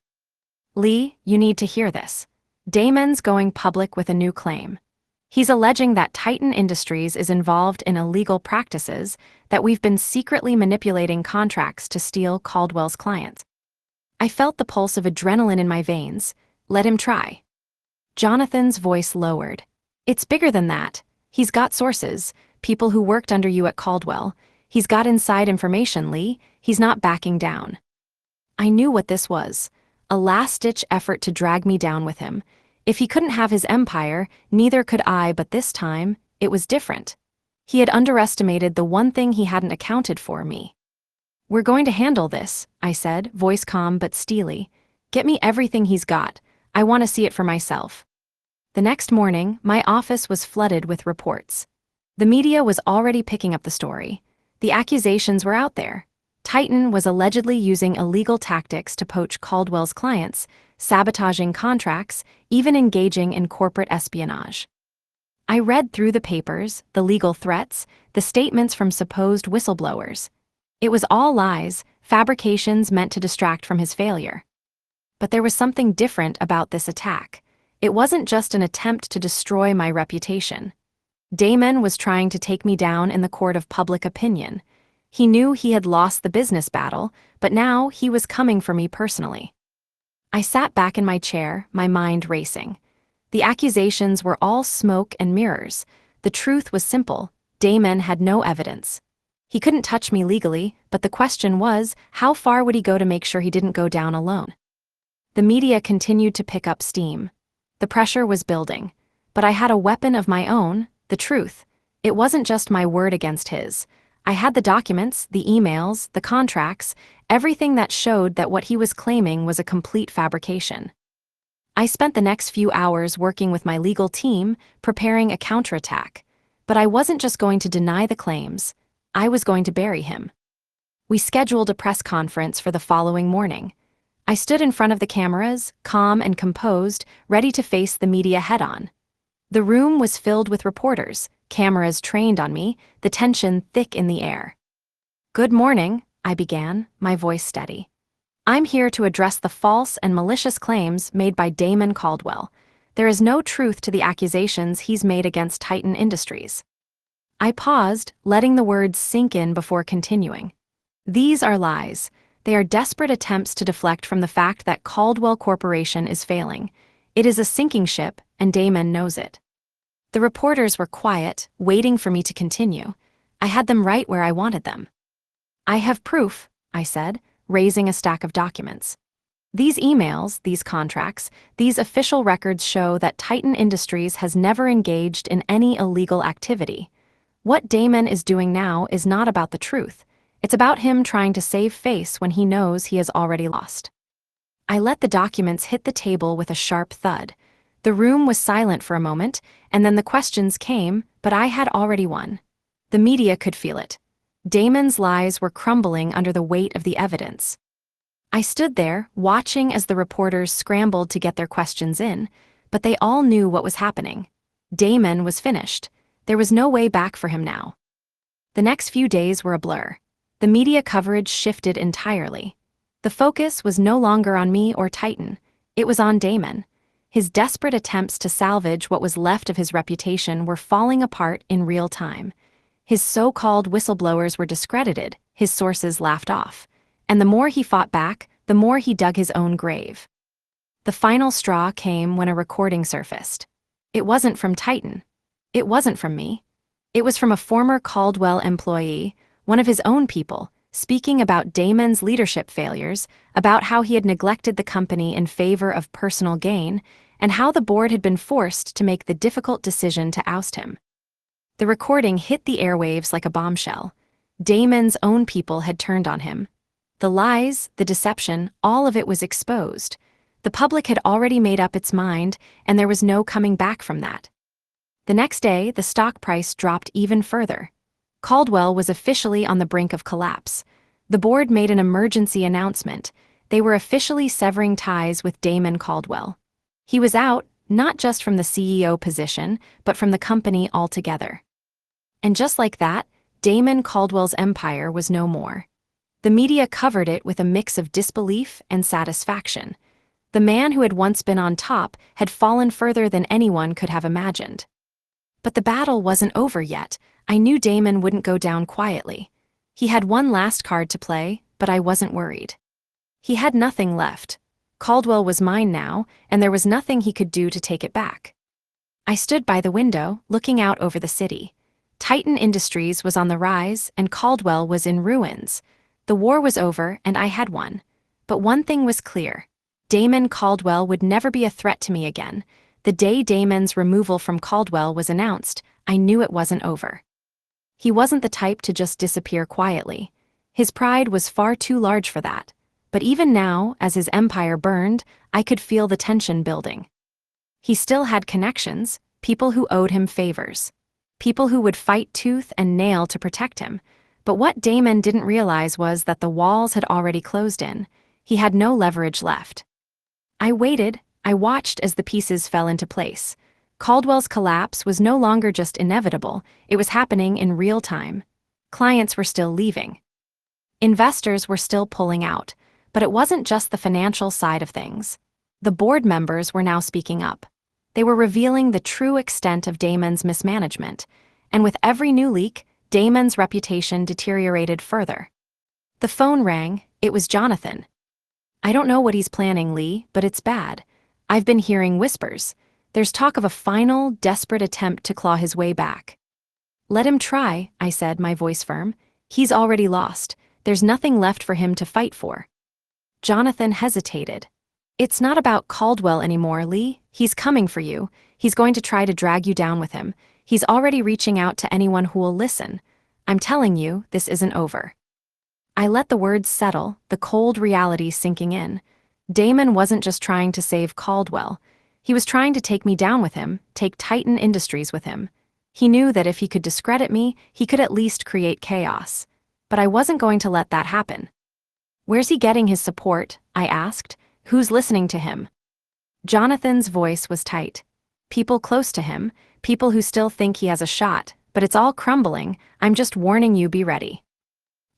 [SPEAKER 1] "Lee, you need to hear this. Damon's going public with a new claim. He's alleging that Titan Industries is involved in illegal practices, that we've been secretly manipulating contracts to steal Caldwell's clients." I felt the pulse of adrenaline in my veins. Let him try. Jonathan's voice lowered. "It's bigger than that. He's got sources, people who worked under you at Caldwell. He's got inside information, Lee. He's not backing down." I knew what this was. A last-ditch effort to drag me down with him. If he couldn't have his empire, neither could I, but this time, it was different. He had underestimated the one thing he hadn't accounted for: me. "We're going to handle this," I said, voice calm but steely. "Get me everything he's got. I want to see it for myself." The next morning, my office was flooded with reports. The media was already picking up the story. The accusations were out there. Titan was allegedly using illegal tactics to poach Caldwell's clients, sabotaging contracts, even engaging in corporate espionage. I read through the papers, the legal threats, the statements from supposed whistleblowers. It was all lies, fabrications meant to distract from his failure. But there was something different about this attack. It wasn't just an attempt to destroy my reputation. Damon was trying to take me down in the court of public opinion. He knew he had lost the business battle, but now he was coming for me personally. I sat back in my chair, my mind racing. The accusations were all smoke and mirrors. The truth was simple: Damon had no evidence. He couldn't touch me legally, but the question was, how far would he go to make sure he didn't go down alone? The media continued to pick up steam. The pressure was building. But I had a weapon of my own: the truth. It wasn't just my word against his. I had the documents, the emails, the contracts, everything that showed that what he was claiming was a complete fabrication. I spent the next few hours working with my legal team, preparing a counterattack. But I wasn't just going to deny the claims. I was going to bury him. We scheduled a press conference for the following morning. I stood in front of the cameras, calm and composed, ready to face the media head-on. The room was filled with reporters, cameras trained on me, the tension thick in the air. "Good morning," I began, my voice steady. "I'm here to address the false and malicious claims made by Damon Caldwell. There is no truth to the accusations he's made against Titan Industries." I paused, letting the words sink in before continuing. "These are lies. They are desperate attempts to deflect from the fact that Caldwell Corporation is failing. It is a sinking ship, and Damon knows it." The reporters were quiet, waiting for me to continue. I had them right where I wanted them. "I have proof," I said, raising a stack of documents. "These emails, these contracts, these official records show that Titan Industries has never engaged in any illegal activity. What Damon is doing now is not about the truth. It's about him trying to save face when he knows he has already lost." I let the documents hit the table with a sharp thud. The room was silent for a moment, and then the questions came, but I had already won. The media could feel it. Damon's lies were crumbling under the weight of the evidence. I stood there, watching as the reporters scrambled to get their questions in, but they all knew what was happening. Damon was finished. There was no way back for him now. The next few days were a blur. The media coverage shifted entirely. The focus was no longer on me or Titan. It was on Damon. His desperate attempts to salvage what was left of his reputation were falling apart in real time. His so-called whistleblowers were discredited, his sources laughed off. And the more he fought back, the more he dug his own grave. The final straw came when a recording surfaced. It wasn't from Titan. It wasn't from me. It was from a former Caldwell employee, one of his own people, speaking about Damon's leadership failures, about how he had neglected the company in favor of personal gain, and how the board had been forced to make the difficult decision to oust him. The recording hit the airwaves like a bombshell. Damon's own people had turned on him. The lies, the deception, all of it was exposed. The public had already made up its mind, and there was no coming back from that. The next day, the stock price dropped even further. Caldwell was officially on the brink of collapse. The board made an emergency announcement. They were officially severing ties with Damon Caldwell. He was out, not just from the CEO position, but from the company altogether. And just like that, Damon Caldwell's empire was no more. The media covered it with a mix of disbelief and satisfaction. The man who had once been on top had fallen further than anyone could have imagined. But the battle wasn't over yet. I knew Damon wouldn't go down quietly. He had one last card to play, but I wasn't worried. He had nothing left. Caldwell was mine now, and there was nothing he could do to take it back. I stood by the window, looking out over the city. Titan Industries was on the rise, and Caldwell was in ruins. The war was over, and I had won. But one thing was clear. Damon Caldwell would never be a threat to me again. The day Damon's removal from Caldwell was announced, I knew it wasn't over. He wasn't the type to just disappear quietly. His pride was far too large for that. But even now, as his empire burned, I could feel the tension building. He still had connections, people who owed him favors. People who would fight tooth and nail to protect him. But what Damon didn't realize was that the walls had already closed in. He had no leverage left. I waited. I watched as the pieces fell into place. Caldwell's collapse was no longer just inevitable, it was happening in real time. Clients were still leaving. Investors were still pulling out, but it wasn't just the financial side of things. The board members were now speaking up. They were revealing the true extent of Damon's mismanagement, and with every new leak, Damon's reputation deteriorated further. The phone rang. It was Jonathan. "I don't know what he's planning, Lee, but it's bad. I've been hearing whispers. There's talk of a final, desperate attempt to claw his way back. Let him try, I said, my voice firm. He's already lost. There's nothing left for him to fight for. Jonathan hesitated. It's not about Caldwell anymore, Lee. He's coming for you. He's going to try to drag you down with him. He's already reaching out to anyone who will listen. I'm telling you, this isn't over. I let the words settle, the cold reality sinking in. Damon wasn't just trying to save Caldwell. He was trying to take me down with him, take Titan Industries with him. He knew that if he could discredit me, he could at least create chaos. But I wasn't going to let that happen. Where's he getting his support? I asked. Who's listening to him? Jonathan's voice was tight. People close to him, people who still think he has a shot, but it's all crumbling. I'm just warning you, be ready.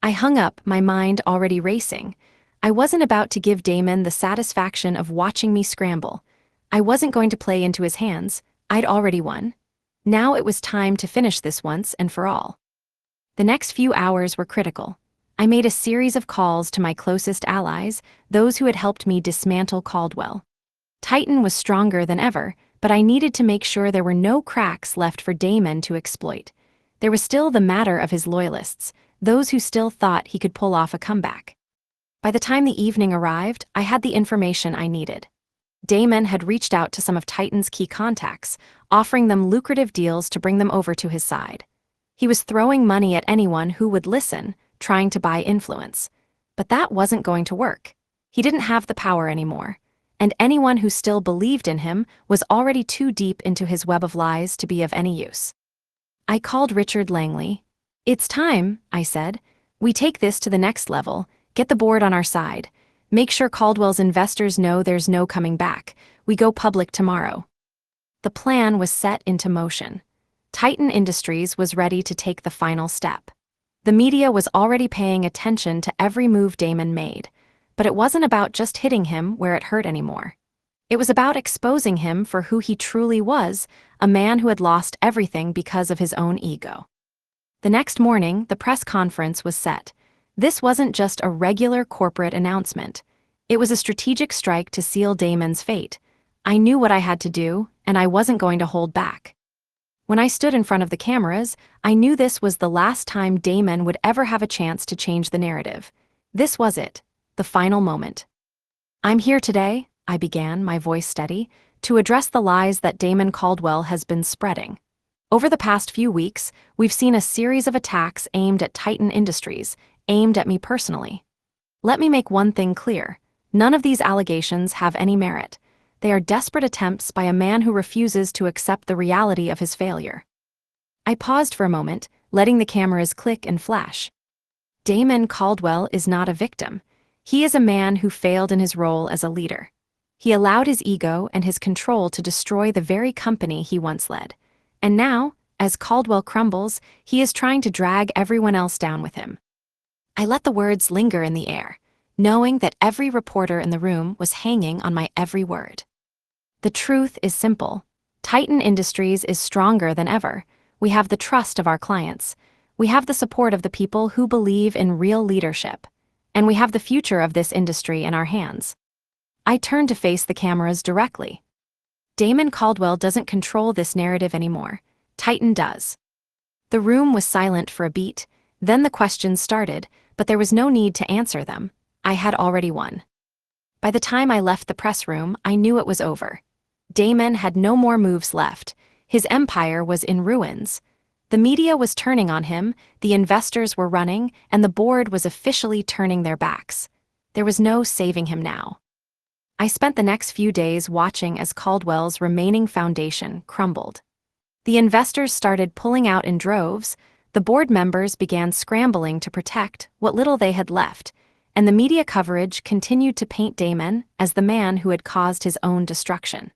[SPEAKER 1] I hung up, my mind already racing. I wasn't about to give Damon the satisfaction of watching me scramble. I wasn't going to play into his hands. I'd already won. Now it was time to finish this once and for all. The next few hours were critical. I made a series of calls to my closest allies, those who had helped me dismantle Caldwell. Titan was stronger than ever, but I needed to make sure there were no cracks left for Damon to exploit. There was still the matter of his loyalists, those who still thought he could pull off a comeback. By the time the evening arrived, I had the information I needed. Damon had reached out to some of Titan's key contacts, offering them lucrative deals to bring them over to his side. He was throwing money at anyone who would listen, trying to buy influence. But that wasn't going to work. He didn't have the power anymore, and anyone who still believed in him was already too deep into his web of lies to be of any use. I called Richard Langley. It's time, I said. We take this to the next level, get the board on our side. Make sure Caldwell's investors know there's no coming back. We go public tomorrow. The plan was set into motion. Titan Industries was ready to take the final step. The media was already paying attention to every move Damon made, but it wasn't about just hitting him where it hurt anymore. It was about exposing him for who he truly was, a man who had lost everything because of his own ego. The next morning, the press conference was set. This wasn't just a regular corporate announcement. It was a strategic strike to seal Damon's fate. I knew what I had to do, and I wasn't going to hold back. When I stood in front of the cameras, I knew this was the last time Damon would ever have a chance to change the narrative. This was it, the final moment. I'm here today, I began, my voice steady, to address the lies that Damon Caldwell has been spreading. Over the past few weeks, we've seen a series of attacks aimed at Titan Industries, aimed at me personally. Let me make one thing clear. None of these allegations have any merit. They are desperate attempts by a man who refuses to accept the reality of his failure. I paused for a moment, letting the cameras click and flash. Damon Caldwell is not a victim. He is a man who failed in his role as a leader. He allowed his ego and his control to destroy the very company he once led. And now, as Caldwell crumbles, he is trying to drag everyone else down with him. I let the words linger in the air, knowing that every reporter in the room was hanging on my every word. The truth is simple. Titan Industries is stronger than ever. We have the trust of our clients. We have the support of the people who believe in real leadership. And we have the future of this industry in our hands. I turned to face the cameras directly. Damon Caldwell doesn't control this narrative anymore. Titan does. The room was silent for a beat, then the questions started, but there was no need to answer them. I had already won. By the time I left the press room, I knew it was over. Damon had no more moves left. His empire was in ruins. The media was turning on him, the investors were running, and the board was officially turning their backs. There was no saving him now. I spent the next few days watching as Caldwell's remaining foundation crumbled. The investors started pulling out in droves, the board members began scrambling to protect what little they had left, and the media coverage continued to paint Damon as the man who had caused his own destruction.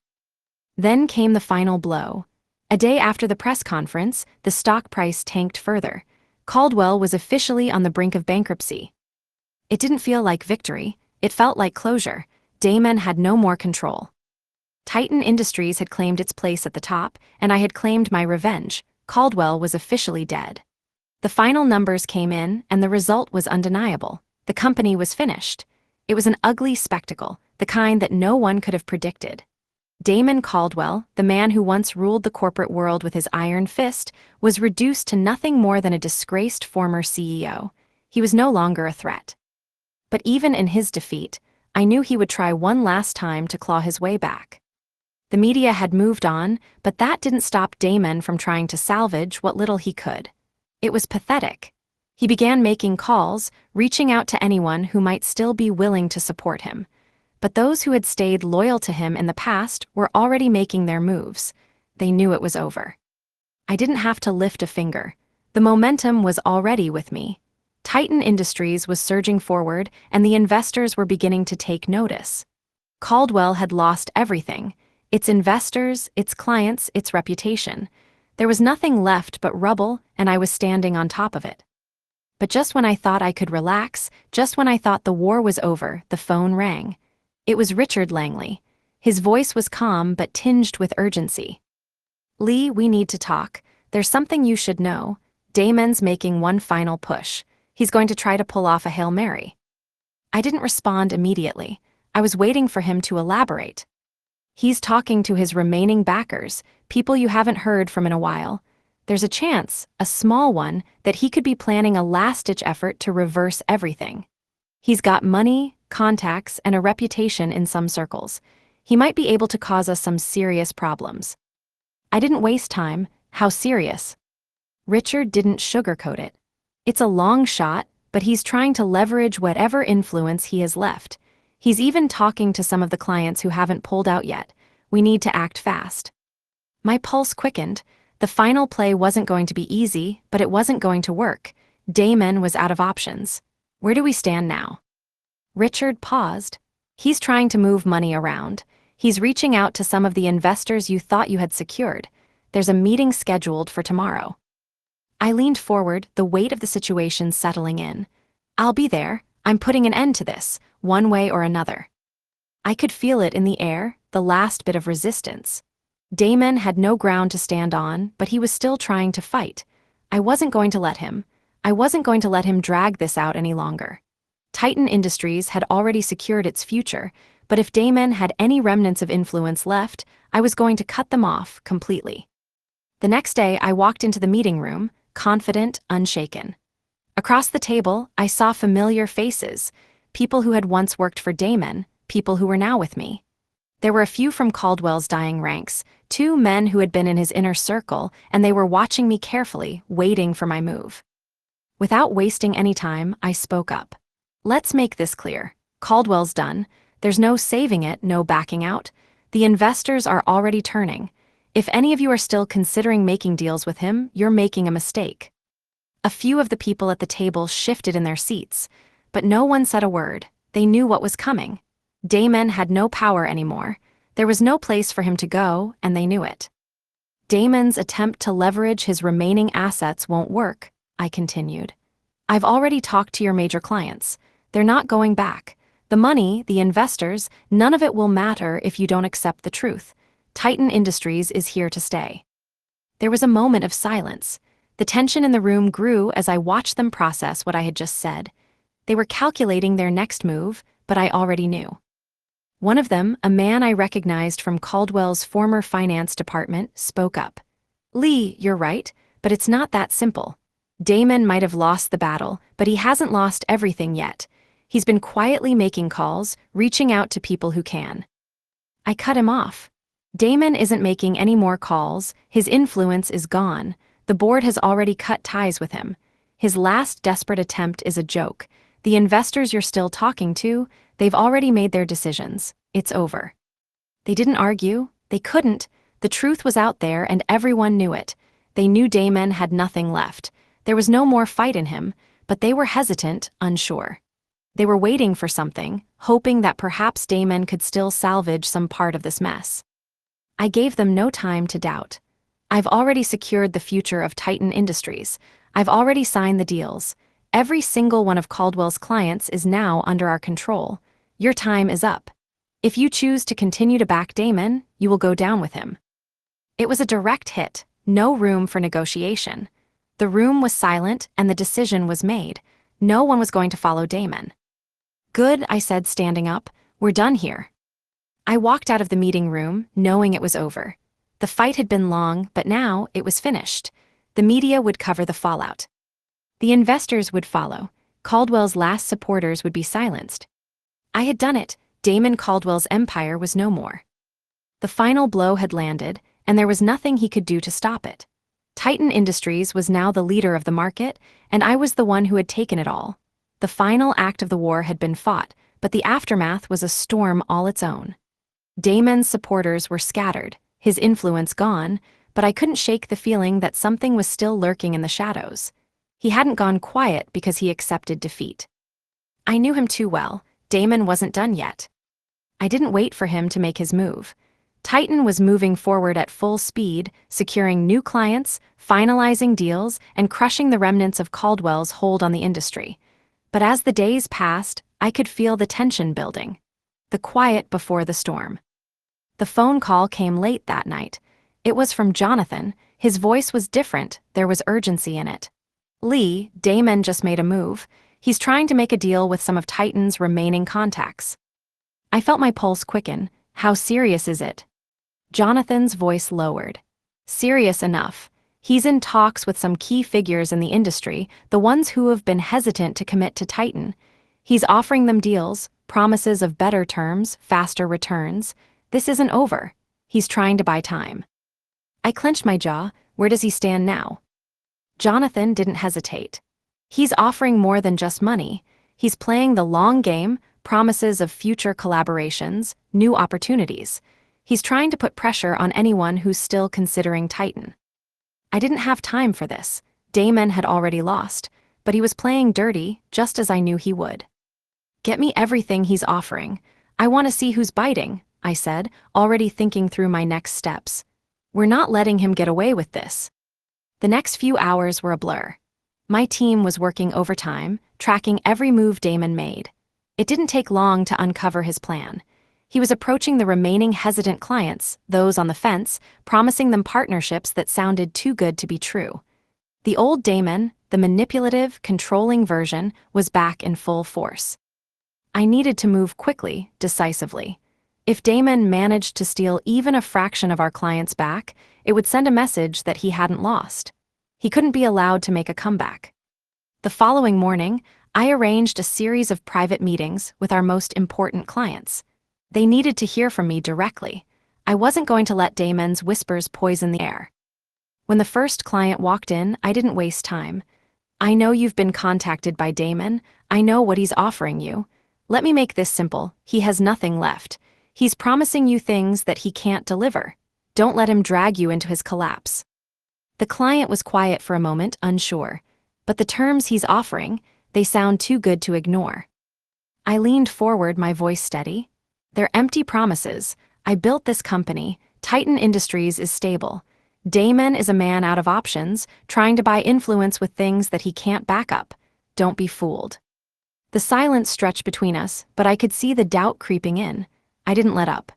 [SPEAKER 1] Then came the final blow. A day after the press conference, the stock price tanked further. Caldwell was officially on the brink of bankruptcy. It didn't feel like victory, it felt like closure. Damon had no more control. Titan Industries had claimed its place at the top, and I had claimed my revenge. Caldwell was officially dead. The final numbers came in, and the result was undeniable. The company was finished. It was an ugly spectacle, the kind that no one could have predicted. Damon Caldwell, the man who once ruled the corporate world with his iron fist, was reduced to nothing more than a disgraced former CEO. He was no longer a threat. But even in his defeat, I knew he would try one last time to claw his way back. The media had moved on, but that didn't stop Damon from trying to salvage what little he could. It was pathetic. He began making calls, reaching out to anyone who might still be willing to support him. But those who had stayed loyal to him in the past were already making their moves. They knew it was over. I didn't have to lift a finger. The momentum was already with me. Titan Industries was surging forward, and the investors were beginning to take notice. Caldwell had lost everything: its investors, its clients, its reputation. There was nothing left but rubble, and I was standing on top of it. But just when I thought I could relax, just when I thought the war was over, the phone rang. It was Richard Langley. His voice was calm but tinged with urgency. "Lee, we need to talk. There's something you should know. Damon's making one final push. He's going to try to pull off a Hail Mary." I didn't respond immediately. I was waiting for him to elaborate. "He's talking to his remaining backers, people you haven't heard from in a while. There's a chance, a small one, that he could be planning a last-ditch effort to reverse everything. He's got money, contacts, and a reputation in some circles. He might be able to cause us some serious problems." I didn't waste time. How serious? Richard didn't sugarcoat it. "It's a long shot, but he's trying to leverage whatever influence he has left. He's even talking to some of the clients who haven't pulled out yet. We need to act fast." My pulse quickened. The final play wasn't going to be easy, but it wasn't going to work. Damon was out of options. Where do we stand now? Richard paused. "He's trying to move money around. He's reaching out to some of the investors you thought you had secured. There's a meeting scheduled for tomorrow." I leaned forward, the weight of the situation settling in. "I'll be there. I'm putting an end to this, one way or another." I could feel it in the air, the last bit of resistance. Damon had no ground to stand on, but he was still trying to fight. I wasn't going to let him. I wasn't going to let him drag this out any longer. Titan Industries had already secured its future, but if Damon had any remnants of influence left, I was going to cut them off completely. The next day, I walked into the meeting room, confident, unshaken. Across the table, I saw familiar faces, people who had once worked for Damon, people who were now with me. There were a few from Caldwell's dying ranks, 2 men who had been in his inner circle, and they were watching me carefully, waiting for my move. Without wasting any time, I spoke up. "Let's make this clear. Caldwell's done. There's no saving it, no backing out. The investors are already turning. If any of you are still considering making deals with him, you're making a mistake." A few of the people at the table shifted in their seats, but no one said a word. They knew what was coming. Damon had no power anymore. There was no place for him to go, and they knew it. "Damon's attempt to leverage his remaining assets won't work," I continued. "I've already talked to your major clients. They're not going back. The money, the investors, none of it will matter if you don't accept the truth. Titan Industries is here to stay." There was a moment of silence. The tension in the room grew as I watched them process what I had just said. They were calculating their next move, but I already knew. One of them, a man I recognized from Caldwell's former finance department, spoke up. "Lee, you're right, but it's not that simple. Damon might have lost the battle, but he hasn't lost everything yet. He's been quietly making calls, reaching out to people who can." I cut him off. "Damon isn't making any more calls. His influence is gone. The board has already cut ties with him. His last desperate attempt is a joke. The investors you're still talking to, they've already made their decisions. It's over." They didn't argue. They couldn't. The truth was out there and everyone knew it. They knew Damon had nothing left. There was no more fight in him, but they were hesitant, unsure. They were waiting for something, hoping that perhaps Damon could still salvage some part of this mess. I gave them no time to doubt. "I've already secured the future of Titan Industries. I've already signed the deals. Every single one of Caldwell's clients is now under our control. Your time is up. If you choose to continue to back Damon, you will go down with him." It was a direct hit, no room for negotiation. The room was silent and the decision was made. No one was going to follow Damon. "Good," I said, standing up. "We're done here." I walked out of the meeting room, knowing it was over. The fight had been long, but now it was finished. The media would cover the fallout. The investors would follow. Caldwell's last supporters would be silenced. I had done it. Damon Caldwell's empire was no more. The final blow had landed, and there was nothing he could do to stop it. Titan Industries was now the leader of the market, and I was the one who had taken it all. The final act of the war had been fought, but the aftermath was a storm all its own. Damon's supporters were scattered, his influence gone, but I couldn't shake the feeling that something was still lurking in the shadows. He hadn't gone quiet because he accepted defeat. I knew him too well. Damon wasn't done yet. I didn't wait for him to make his move. Titan was moving forward at full speed, securing new clients, finalizing deals, and crushing the remnants of Caldwell's hold on the industry. But as the days passed, I could feel the tension building. The quiet before the storm. The phone call came late that night. It was from Jonathan. His voice was different, there was urgency in it. Lee, Damon just made a move. He's trying to make a deal with some of Titan's remaining contacts. I felt my pulse quicken. How serious is it? Jonathan's voice lowered. Serious enough. He's in talks with some key figures in the industry, the ones who have been hesitant to commit to Titan. He's offering them deals, promises of better terms, faster returns. This isn't over. He's trying to buy time. I clenched my jaw. Where does he stand now? Jonathan didn't hesitate. He's offering more than just money. He's playing the long game, promises of future collaborations, new opportunities. He's trying to put pressure on anyone who's still considering Titan. I didn't have time for this. Damon had already lost, but he was playing dirty, just as I knew he would. Get me everything he's offering. I want to see who's biting, I said, already thinking through my next steps. We're not letting him get away with this. The next few hours were a blur. My team was working overtime, tracking every move Damon made. It didn't take long to uncover his plan. He was approaching the remaining hesitant clients, those on the fence, promising them partnerships that sounded too good to be true. The old Damon, the manipulative, controlling version, was back in full force. I needed to move quickly, decisively. If Damon managed to steal even a fraction of our clients back, it would send a message that he hadn't lost. He couldn't be allowed to make a comeback. The following morning, I arranged a series of private meetings with our most important clients. They needed to hear from me directly. I wasn't going to let Damon's whispers poison the air. When the first client walked in, I didn't waste time. I know you've been contacted by Damon. I know what he's offering you. Let me make this simple. He has nothing left. He's promising you things that he can't deliver. Don't let him drag you into his collapse. The client was quiet for a moment, unsure. But the terms he's offering, they sound too good to ignore. I leaned forward, my voice steady. They're empty promises. I built this company. Titan Industries is stable. Damon is a man out of options, trying to buy influence with things that he can't back up. Don't be fooled. The silence stretched between us, but I could see the doubt creeping in. I didn't let up.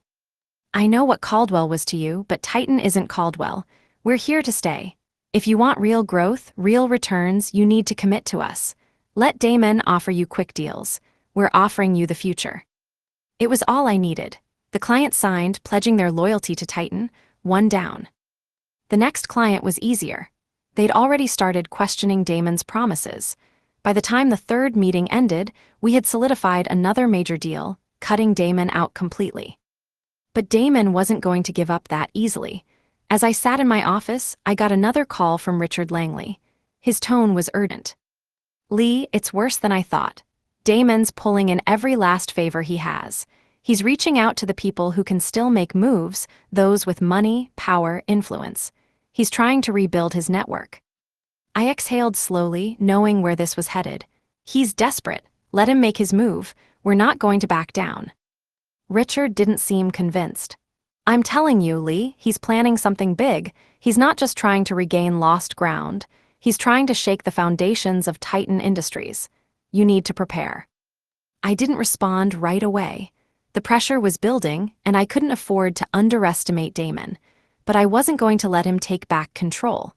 [SPEAKER 1] I know what Caldwell was to you, but Titan isn't Caldwell. We're here to stay. If you want real growth, real returns, you need to commit to us. Let Damon offer you quick deals. We're offering you the future. It was all I needed. The client signed, pledging their loyalty to Titan, one down. The next client was easier. They'd already started questioning Damon's promises. By the time the third meeting ended, we had solidified another major deal, cutting Damon out completely. But Damon wasn't going to give up that easily. As I sat in my office, I got another call from Richard Langley. His tone was urgent. Lee, it's worse than I thought. Damon's pulling in every last favor he has. He's reaching out to the people who can still make moves, those with money, power, influence. He's trying to rebuild his network. I exhaled slowly, knowing where this was headed. He's desperate. Let him make his move. We're not going to back down. Richard didn't seem convinced. I'm telling you, Lee, he's planning something big. He's not just trying to regain lost ground. He's trying to shake the foundations of Titan Industries. You need to prepare. I didn't respond right away. The pressure was building, and I couldn't afford to underestimate Damon. But I wasn't going to let him take back control.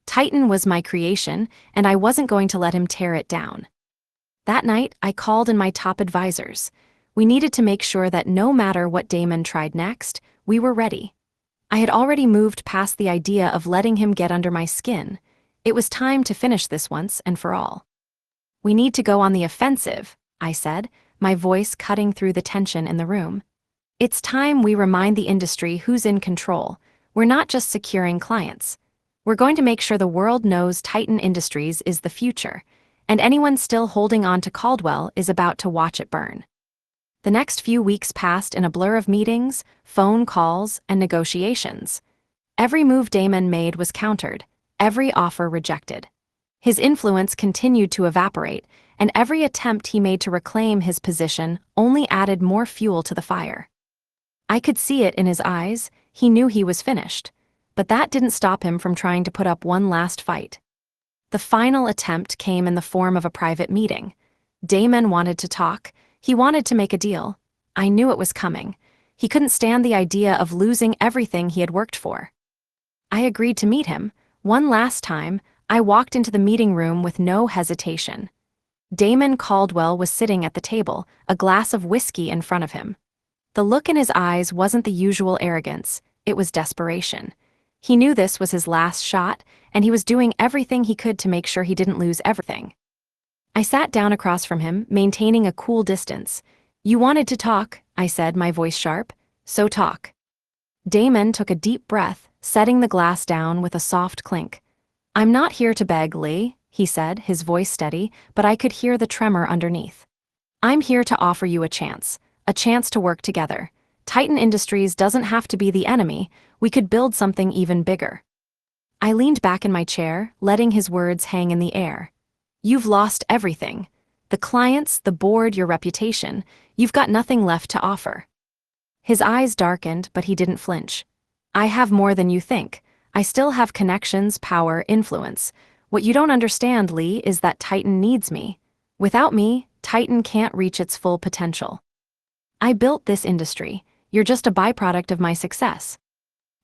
[SPEAKER 1] Titan was my creation, and I wasn't going to let him tear it down. That night, I called in my top advisors. We needed to make sure that no matter what Damon tried next, we were ready. I had already moved past the idea of letting him get under my skin. It was time to finish this once and for all. We need to go on the offensive, I said, my voice cutting through the tension in the room. It's time we remind the industry who's in control. We're not just securing clients. We're going to make sure the world knows Titan Industries is the future, and anyone still holding on to Caldwell is about to watch it burn. The next few weeks passed in a blur of meetings, phone calls, and negotiations. Every move Damon made was countered, every offer rejected. His influence continued to evaporate, and every attempt he made to reclaim his position only added more fuel to the fire. I could see it in his eyes. He knew he was finished. But that didn't stop him from trying to put up one last fight. The final attempt came in the form of a private meeting. Damon wanted to talk. He wanted to make a deal. I knew it was coming. He couldn't stand the idea of losing everything he had worked for. I agreed to meet him. One last time, I walked into the meeting room with no hesitation. Damon Caldwell was sitting at the table, a glass of whiskey in front of him. The look in his eyes wasn't the usual arrogance, it was desperation. He knew this was his last shot, and he was doing everything he could to make sure he didn't lose everything. I sat down across from him, maintaining a cool distance. "You wanted to talk," I said, my voice sharp. "So talk." Damon took a deep breath, setting the glass down with a soft clink. "I'm not here to beg, Lee," he said, his voice steady, but I could hear the tremor underneath. "I'm here to offer you a chance to work together. Titan Industries doesn't have to be the enemy. We could build something even bigger." I leaned back in my chair, letting his words hang in the air. "You've lost everything. The clients, the board, your reputation. You've got nothing left to offer." His eyes darkened, but he didn't flinch. "I have more than you think. I still have connections, power, influence. What you don't understand, Lee, is that Titan needs me. Without me, Titan can't reach its full potential. I built this industry. You're just a byproduct of my success."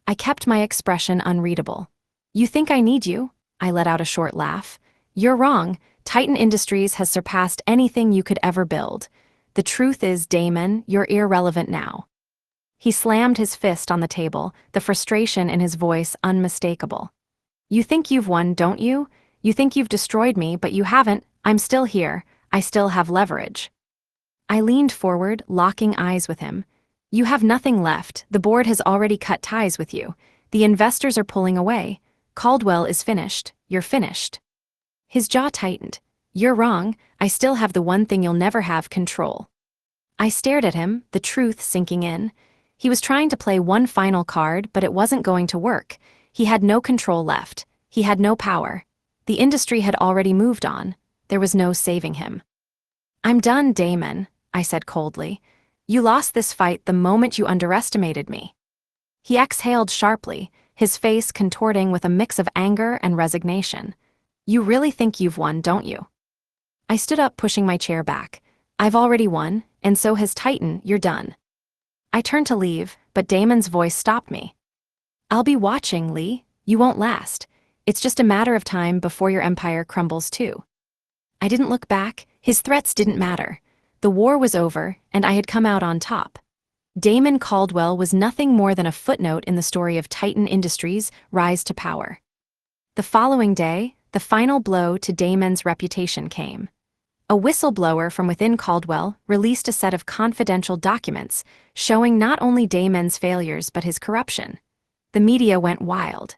[SPEAKER 1] I kept my expression unreadable. "You think I need you?" I let out a short laugh. "You're wrong. Titan Industries has surpassed anything you could ever build. The truth is, Damon, you're irrelevant now." He slammed his fist on the table, the frustration in his voice unmistakable. "You think you've won, don't you? You think you've destroyed me, but you haven't. I'm still here. I still have leverage." I leaned forward, locking eyes with him. "You have nothing left. The board has already cut ties with you. The investors are pulling away. Caldwell is finished. You're finished." His jaw tightened. "You're wrong. I still have the one thing you'll never have: control." I stared at him, the truth sinking in. He was trying to play one final card, but it wasn't going to work. He had no control left. He had no power. The industry had already moved on. There was no saving him. "I'm done, Damon," I said coldly. "You lost this fight the moment you underestimated me." He exhaled sharply, his face contorting with a mix of anger and resignation. "You really think you've won, don't you?" I stood up, pushing my chair back. "I've already won, and so has Titan. You're done." I turned to leave, but Damon's voice stopped me. "I'll be watching, Lee. You won't last. It's just a matter of time before your empire crumbles too." I didn't look back. His threats didn't matter. The war was over, and I had come out on top. Damon Caldwell was nothing more than a footnote in the story of Titan Industries' rise to power. The following day, the final blow to Damon's reputation came. A whistleblower from within Caldwell released a set of confidential documents showing not only Damon's failures but his corruption. The media went wild.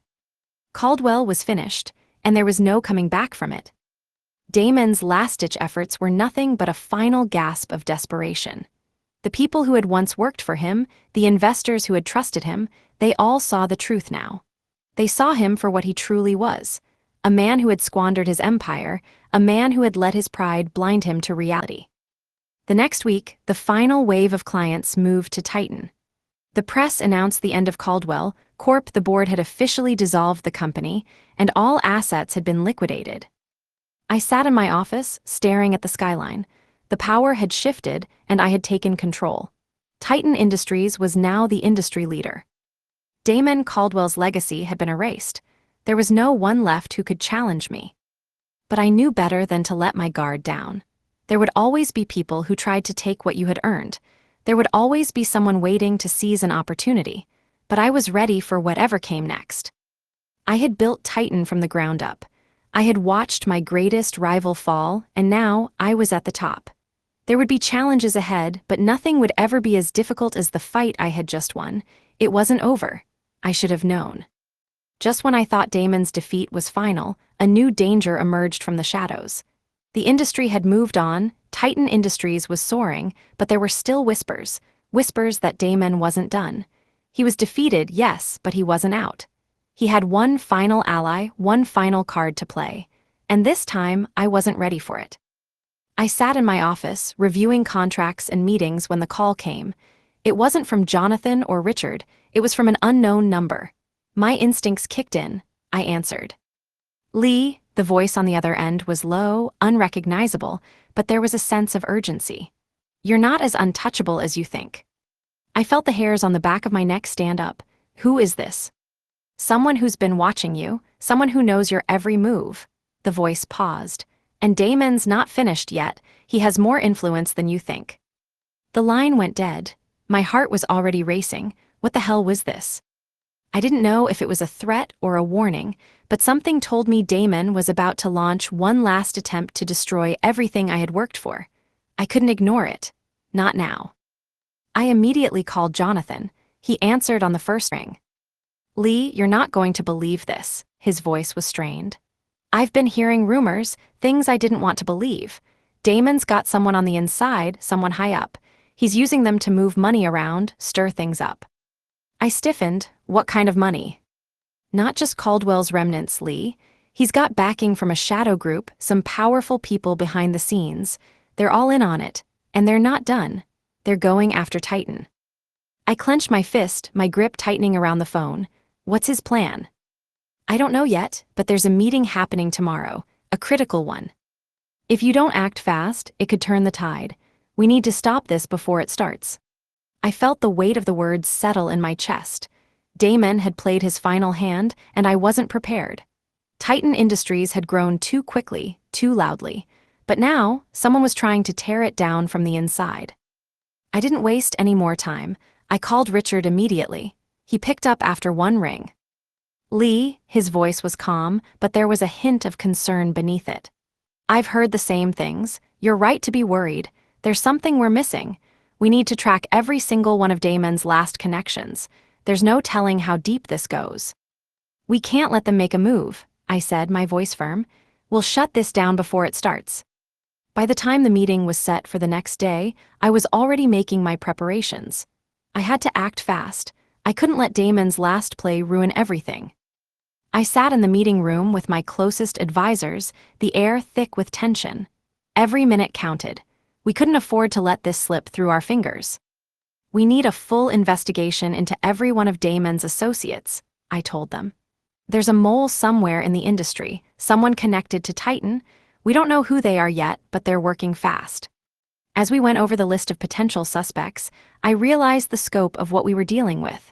[SPEAKER 1] Caldwell was finished, and there was no coming back from it. Damon's last-ditch efforts were nothing but a final gasp of desperation. The people who had once worked for him, the investors who had trusted him, they all saw the truth now. They saw him for what he truly was: a man who had squandered his empire, a man who had let his pride blind him to reality. The next week, the final wave of clients moved to Titan. The press announced the end of Caldwell Corp. The board had officially dissolved the company, and all assets had been liquidated. I sat in my office, staring at the skyline. The power had shifted, and I had taken control. Titan Industries was now the industry leader. Damon Caldwell's legacy had been erased. There was no one left who could challenge me. But I knew better than to let my guard down. There would always be people who tried to take what you had earned. There would always be someone waiting to seize an opportunity. But I was ready for whatever came next. I had built Titan from the ground up. I had watched my greatest rival fall, and now I was at the top. There would be challenges ahead, but nothing would ever be as difficult as the fight I had just won. It wasn't over. I should have known. Just when I thought Damon's defeat was final, a new danger emerged from the shadows. The industry had moved on, Titan Industries was soaring, but there were still whispers that Damon wasn't done. He was defeated, yes, but he wasn't out. He had one final ally, one final card to play. And this time, I wasn't ready for it. I sat in my office, reviewing contracts and meetings when the call came. It wasn't from Jonathan or Richard, it was from an unknown number. My instincts kicked in. I answered. Lee, the voice on the other end was low, unrecognizable, but there was a sense of urgency. You're not as untouchable as you think. I felt the hairs on the back of my neck stand up. Who is this? Someone who's been watching you, someone who knows your every move. The voice paused. And Damon's not finished yet, he has more influence than you think. The line went dead. My heart was already racing. What the hell was this? I didn't know if it was a threat or a warning, but something told me Damon was about to launch one last attempt to destroy everything I had worked for. I couldn't ignore it. Not now. I immediately called Jonathan. He answered on the first ring. Lee, you're not going to believe this. His voice was strained. I've been hearing rumors, things I didn't want to believe. Damon's got someone on the inside, someone high up. He's using them to move money around, stir things up. I stiffened. What kind of money? Not just Caldwell's remnants, Lee. He's got backing from a shadow group, some powerful people behind the scenes. They're all in on it, and they're not done. They're going after Titan. I clenched my fist, my grip tightening around the phone. What's his plan? I don't know yet, but there's a meeting happening tomorrow, a critical one. If you don't act fast, it could turn the tide. We need to stop this before it starts. I felt the weight of the words settle in my chest. Damon had played his final hand, and I wasn't prepared. Titan Industries had grown too quickly, too loudly. But now, someone was trying to tear it down from the inside. I didn't waste any more time. I called Richard immediately. He picked up after one ring. Lee, his voice was calm, but there was a hint of concern beneath it. I've heard the same things. You're right to be worried. There's something we're missing. We need to track every single one of Damon's last connections. There's no telling how deep this goes. We can't let them make a move, I said, my voice firm. We'll shut this down before it starts. By the time the meeting was set for the next day, I was already making my preparations. I had to act fast. I couldn't let Damon's last play ruin everything. I sat in the meeting room with my closest advisors, the air thick with tension. Every minute counted. We couldn't afford to let this slip through our fingers. We need a full investigation into every one of Damon's associates, I told them. There's a mole somewhere in the industry, someone connected to Titan. We don't know who they are yet, but they're working fast. As we went over the list of potential suspects, I realized the scope of what we were dealing with.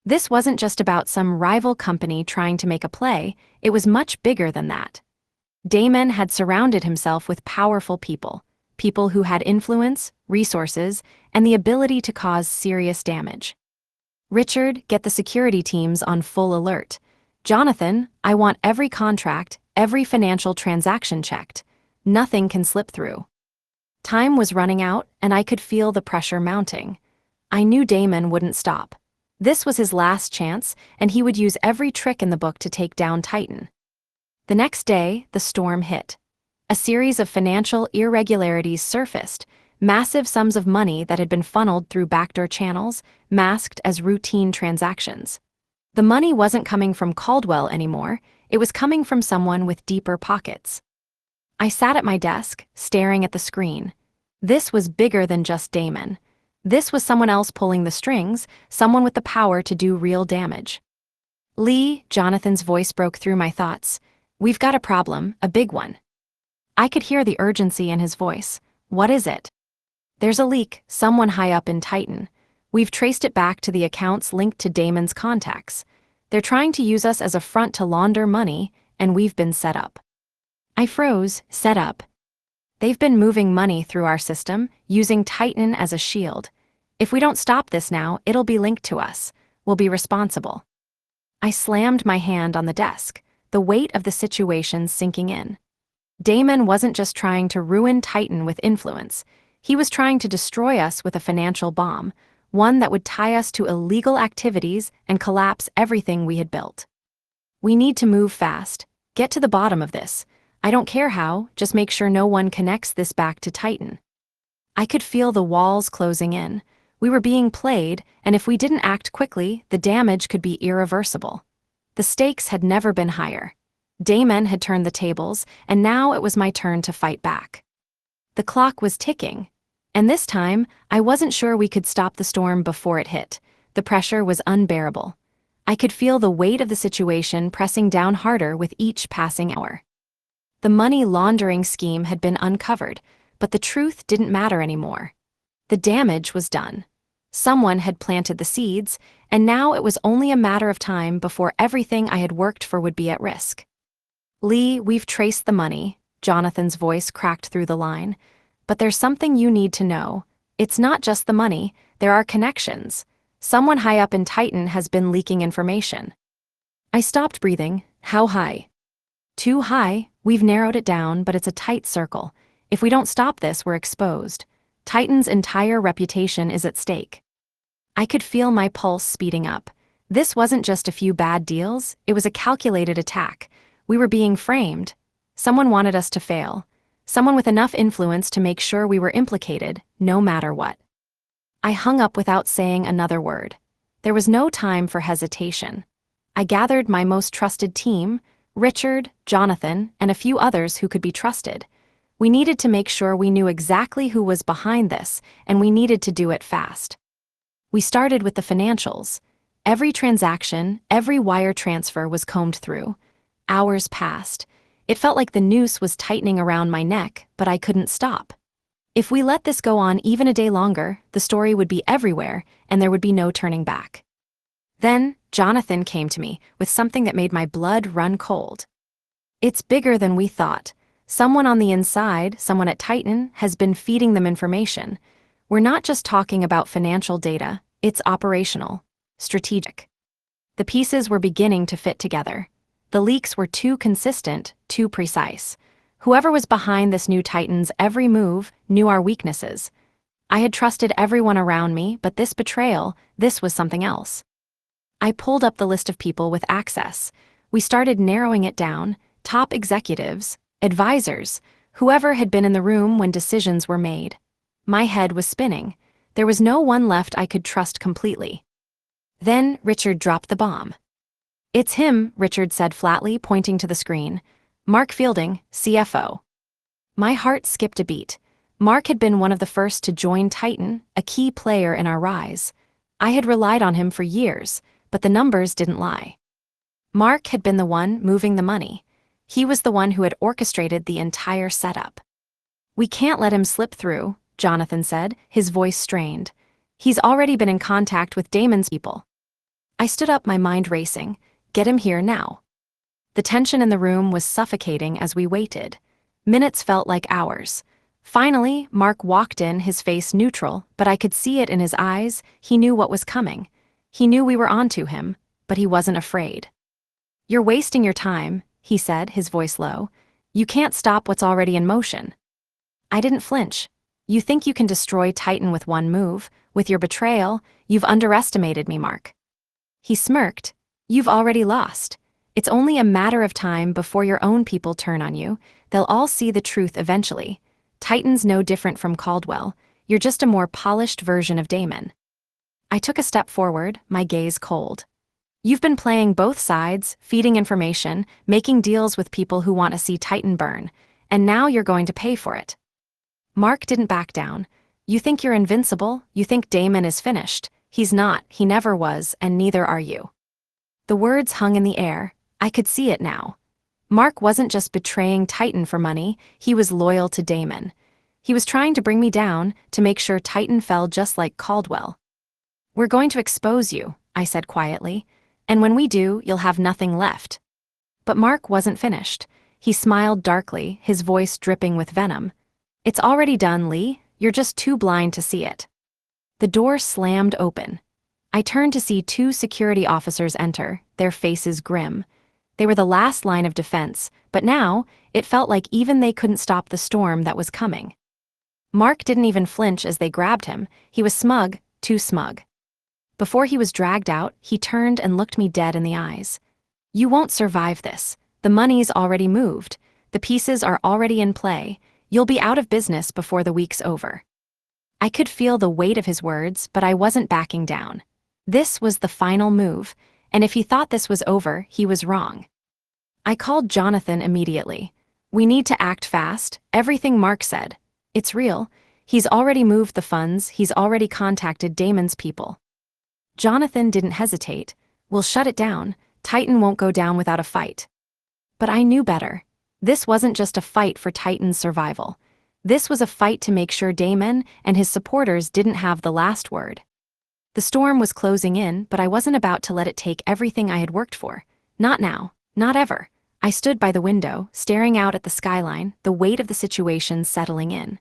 [SPEAKER 1] This wasn't just about some rival company trying to make a play, it was much bigger than that. Damon had surrounded himself with powerful people, people who had influence, resources, and the ability to cause serious damage. Richard, get the security teams on full alert. Jonathan, I want every contract, every financial transaction checked. Nothing can slip through. Time was running out, and I could feel the pressure mounting. I knew Damon wouldn't stop. This was his last chance, and he would use every trick in the book to take down Titan. The next day, the storm hit. A series of financial irregularities surfaced, massive sums of money that had been funneled through backdoor channels, masked as routine transactions. The money wasn't coming from Caldwell anymore, it was coming from someone with deeper pockets. I sat at my desk, staring at the screen. This was bigger than just Damon. This was someone else pulling the strings, someone with the power to do real damage. Lee, Jonathan's voice broke through my thoughts. We've got a problem, a big one. I could hear the urgency in his voice. What is it? There's a leak, someone high up in Titan. We've traced it back to the accounts linked to Damon's contacts. They're trying to use us as a front to launder money, and we've been set up. I froze. Set up. They've been moving money through our system, using Titan as a shield. If we don't stop this now, it'll be linked to us. We'll be responsible. I slammed my hand on the desk, the weight of the situation sinking in. Damon wasn't just trying to ruin Titan with influence. He was trying to destroy us with a financial bomb, one that would tie us to illegal activities and collapse everything we had built. We need to move fast, get to the bottom of this. I don't care how, just make sure no one connects this back to Titan. I could feel the walls closing in. We were being played, and if we didn't act quickly, the damage could be irreversible. The stakes had never been higher. Damon had turned the tables, and now it was my turn to fight back. The clock was ticking, and this time, I wasn't sure we could stop the storm before it hit. The pressure was unbearable. I could feel the weight of the situation pressing down harder with each passing hour. The money laundering scheme had been uncovered, but the truth didn't matter anymore. The damage was done. Someone had planted the seeds, and now it was only a matter of time before everything I had worked for would be at risk. "Lee, we've traced the money," Jonathan's voice cracked through the line. "But there's something you need to know. It's not just the money, there are connections. Someone high up in Titan has been leaking information." I stopped breathing. How high? Too high. We've narrowed it down, but it's a tight circle. If we don't stop this, we're exposed. Titan's entire reputation is at stake. I could feel my pulse speeding up. This wasn't just a few bad deals, it was a calculated attack. We were being framed. Someone wanted us to fail. Someone with enough influence to make sure we were implicated, no matter what. I hung up without saying another word. There was no time for hesitation. I gathered my most trusted team, Richard, Jonathan, and a few others who could be trusted. We needed to make sure we knew exactly who was behind this, and we needed to do it fast. We started with the financials. Every transaction, every wire transfer was combed through. Hours passed. It felt like the noose was tightening around my neck, but I couldn't stop. If we let this go on even a day longer, the story would be everywhere, and there would be no turning back. Then, Jonathan came to me with something that made my blood run cold. "It's bigger than we thought. Someone on the inside, someone at Titan, has been feeding them information. We're not just talking about financial data, it's operational, strategic." The pieces were beginning to fit together. The leaks were too consistent, too precise. Whoever was behind this new Titan's every move knew our weaknesses. I had trusted everyone around me, but this betrayal, this was something else. I pulled up the list of people with access. We started narrowing it down: top executives, advisors, whoever had been in the room when decisions were made. My head was spinning. There was no one left I could trust completely. Then Richard dropped the bomb. "It's him," Richard said flatly, pointing to the screen. "Mark Fielding, CFO." My heart skipped a beat. Mark had been one of the first to join Titan, a key player in our rise. I had relied on him for years, but the numbers didn't lie. Mark had been the one moving the money. He was the one who had orchestrated the entire setup. "We can't let him slip through," Jonathan said, his voice strained. "He's already been in contact with Damon's people." I stood up, my mind racing. Get him here now. The tension in the room was suffocating as we waited. Minutes felt like hours. Finally, Mark walked in, his face neutral, but I could see it in his eyes. He knew what was coming. He knew we were onto him, but he wasn't afraid. "You're wasting your time," he said, his voice low. "You can't stop what's already in motion." I didn't flinch. "You think you can destroy Titan with one move? With your betrayal, you've underestimated me, Mark." He smirked. "You've already lost. It's only a matter of time before your own people turn on you. They'll all see the truth eventually. Titan's no different from Caldwell. You're just a more polished version of Damon." I took a step forward, my gaze cold. "You've been playing both sides, feeding information, making deals with people who want to see Titan burn, and now you're going to pay for it." Mark didn't back down. "You think you're invincible? You think Damon is finished? He's not, he never was, and neither are you." The words hung in the air. I could see it now. Mark wasn't just betraying Titan for money, he was loyal to Damon. He was trying to bring me down, to make sure Titan fell just like Caldwell. "We're going to expose you," I said quietly, "and when we do, you'll have nothing left." But Mark wasn't finished. He smiled darkly, his voice dripping with venom. It's already done, Lee. You're just too blind to see it. The door slammed open. I turned to see two security officers enter, their faces grim. They were the last line of defense, but now, it felt like even they couldn't stop the storm that was coming. Mark didn't even flinch as they grabbed him. He was smug, too smug. Before he was dragged out, he turned and looked me dead in the eyes. You won't survive this. The money's already moved. The pieces are already in play. You'll be out of business before the week's over. I could feel the weight of his words, but I wasn't backing down. This was the final move, and if he thought this was over, he was wrong. I called Jonathan immediately. We need to act fast, everything Mark said. It's real. He's already moved the funds, he's already contacted Damon's people. Jonathan didn't hesitate. We'll shut it down. Titan won't go down without a fight. But I knew better. This wasn't just a fight for Titan's survival. This was a fight to make sure Damon and his supporters didn't have the last word. The storm was closing in, but I wasn't about to let it take everything I had worked for. Not now. Not ever. I stood by the window, staring out at the skyline, the weight of the situation settling in.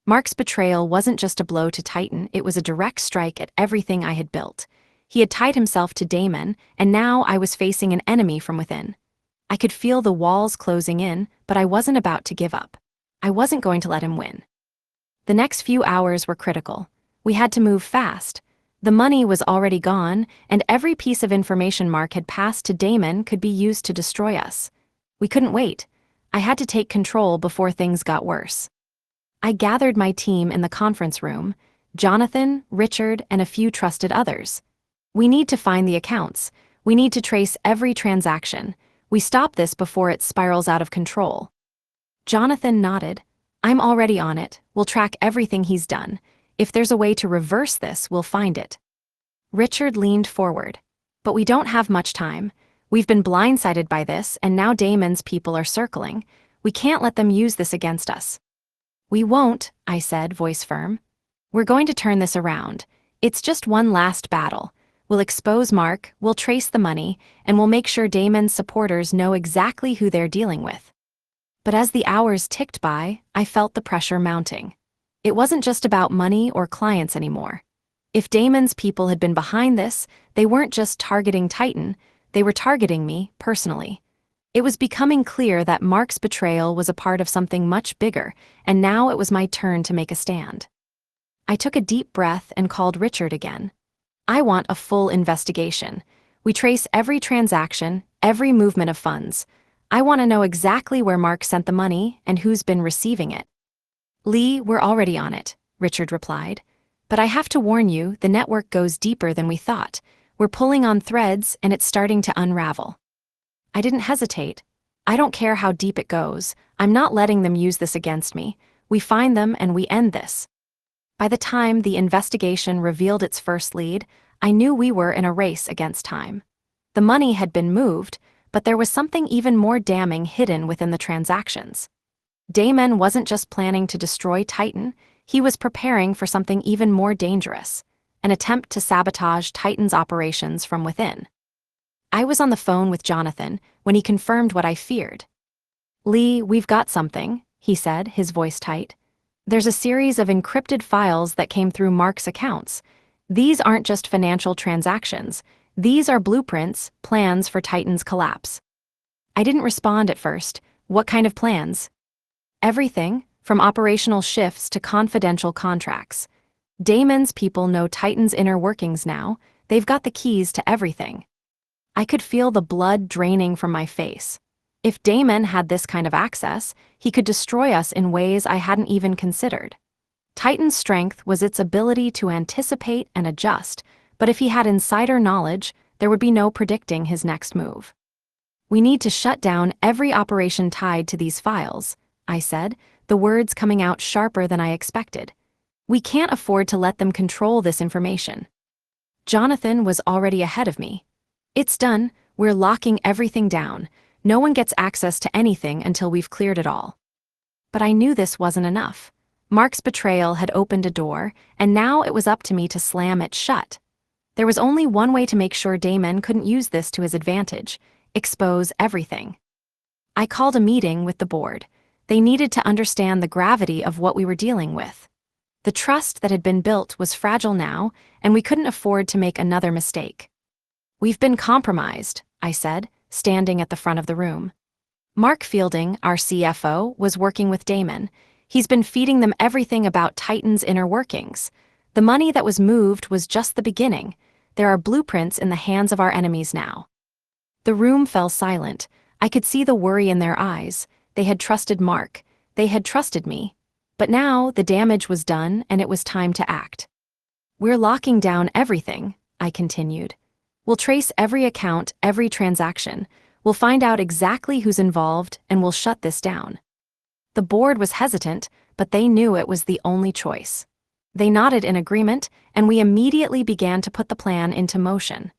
[SPEAKER 1] Mark's betrayal wasn't just a blow to Titan, it was a direct strike at everything I had built. He had tied himself to Damon, and now I was facing an enemy from within. I could feel the walls closing in, but I wasn't about to give up. I wasn't going to let him win. The next few hours were critical. We had to move fast. The money was already gone, and every piece of information Mark had passed to Damon could be used to destroy us. We couldn't wait. I had to take control before things got worse. I gathered my team in the conference room, Jonathan, Richard, and a few trusted others. We need to find the accounts. We need to trace every transaction. We stop this before it spirals out of control. Jonathan nodded. I'm already on it. We'll track everything he's done. If there's a way to reverse this, we'll find it. Richard leaned forward. But we don't have much time. We've been blindsided by this, and now Damon's people are circling. We can't let them use this against us. We won't, I said, voice firm. We're going to turn this around. It's just one last battle. We'll expose Mark, we'll trace the money, and we'll make sure Damon's supporters know exactly who they're dealing with. But as the hours ticked by, I felt the pressure mounting. It wasn't just about money or clients anymore. If Damon's people had been behind this, they weren't just targeting Titan, they were targeting me, personally. It was becoming clear that Mark's betrayal was a part of something much bigger, and now it was my turn to make a stand. I took a deep breath and called Richard again. I want a full investigation. We trace every transaction, every movement of funds. I want to know exactly where Mark sent the money and who's been receiving it. Lee, we're already on it, Richard replied. But I have to warn you, the network goes deeper than we thought. We're pulling on threads and it's starting to unravel. I didn't hesitate. I don't care how deep it goes. I'm not letting them use this against me. We find them and we end this. By the time the investigation revealed its first lead, I knew we were in a race against time. The money had been moved, but there was something even more damning hidden within the transactions. Damon wasn't just planning to destroy Titan, he was preparing for something even more dangerous, an attempt to sabotage Titan's operations from within. I was on the phone with Jonathan when he confirmed what I feared. Lee, we've got something, he said, his voice tight. There's a series of encrypted files that came through Mark's accounts. These aren't just financial transactions. These are blueprints, plans for Titan's collapse. I didn't respond at first. What kind of plans? Everything, from operational shifts to confidential contracts. Damon's people know Titan's inner workings now. They've got the keys to everything. I could feel the blood draining from my face. If Damon had this kind of access, he could destroy us in ways I hadn't even considered. Titan's strength was its ability to anticipate and adjust, but if he had insider knowledge, there would be no predicting his next move. We need to shut down every operation tied to these files, I said, the words coming out sharper than I expected. We can't afford to let them control this information. Jonathan was already ahead of me. It's done, we're locking everything down. No one gets access to anything until we've cleared it all. But I knew this wasn't enough. Mark's betrayal had opened a door, and now it was up to me to slam it shut. There was only one way to make sure Damon couldn't use this to his advantage: expose everything. I called a meeting with the board. They needed to understand the gravity of what we were dealing with. The trust that had been built was fragile now, and we couldn't afford to make another mistake. "We've been compromised," I said, standing at the front of the room. Mark Fielding, our CFO, was working with Damon. He's been feeding them everything about Titan's inner workings. The money that was moved was just the beginning. There are blueprints in the hands of our enemies now. The room fell silent. I could see the worry in their eyes. They had trusted Mark. They had trusted me. But now the damage was done and it was time to act. "We're locking down everything," I continued. "We'll trace every account, every transaction. We'll find out exactly who's involved and we'll shut this down." The board was hesitant, but they knew it was the only choice. They nodded in agreement, and we immediately began to put the plan into motion.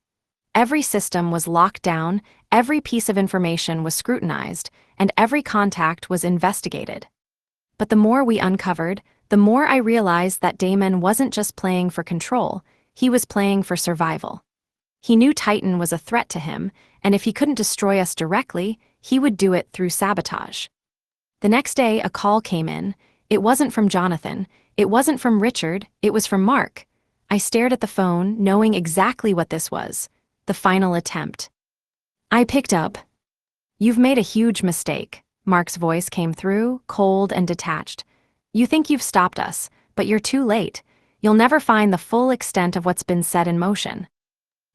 [SPEAKER 1] Every system was locked down, every piece of information was scrutinized, and every contact was investigated. But the more we uncovered, the more I realized that Damon wasn't just playing for control, he was playing for survival. He knew Titan was a threat to him, and if he couldn't destroy us directly, he would do it through sabotage. The next day, a call came in. It wasn't from Jonathan, it wasn't from Richard, it was from Mark. I stared at the phone, knowing exactly what this was. The final attempt. I picked up. "You've made a huge mistake," Mark's voice came through, cold and detached. "You think you've stopped us, but you're too late. You'll never find the full extent of what's been set in motion."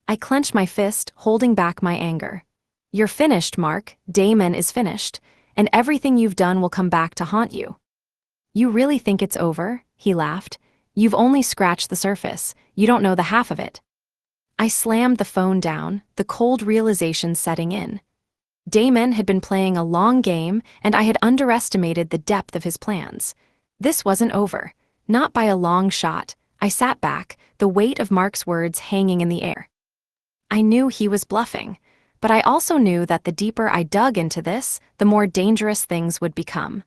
[SPEAKER 1] I clenched my fist, holding back my anger. "You're finished, Mark. Damon is finished, and everything you've done will come back to haunt you." "You really think it's over?" he laughed. "You've only scratched the surface. You don't know the half of it." I slammed the phone down, the cold realization setting in. Damon had been playing a long game, and I had underestimated the depth of his plans. This wasn't over. Not by a long shot. I sat back, the weight of Mark's words hanging in the air. I knew he was bluffing, but I also knew that the deeper I dug into this, the more dangerous things would become.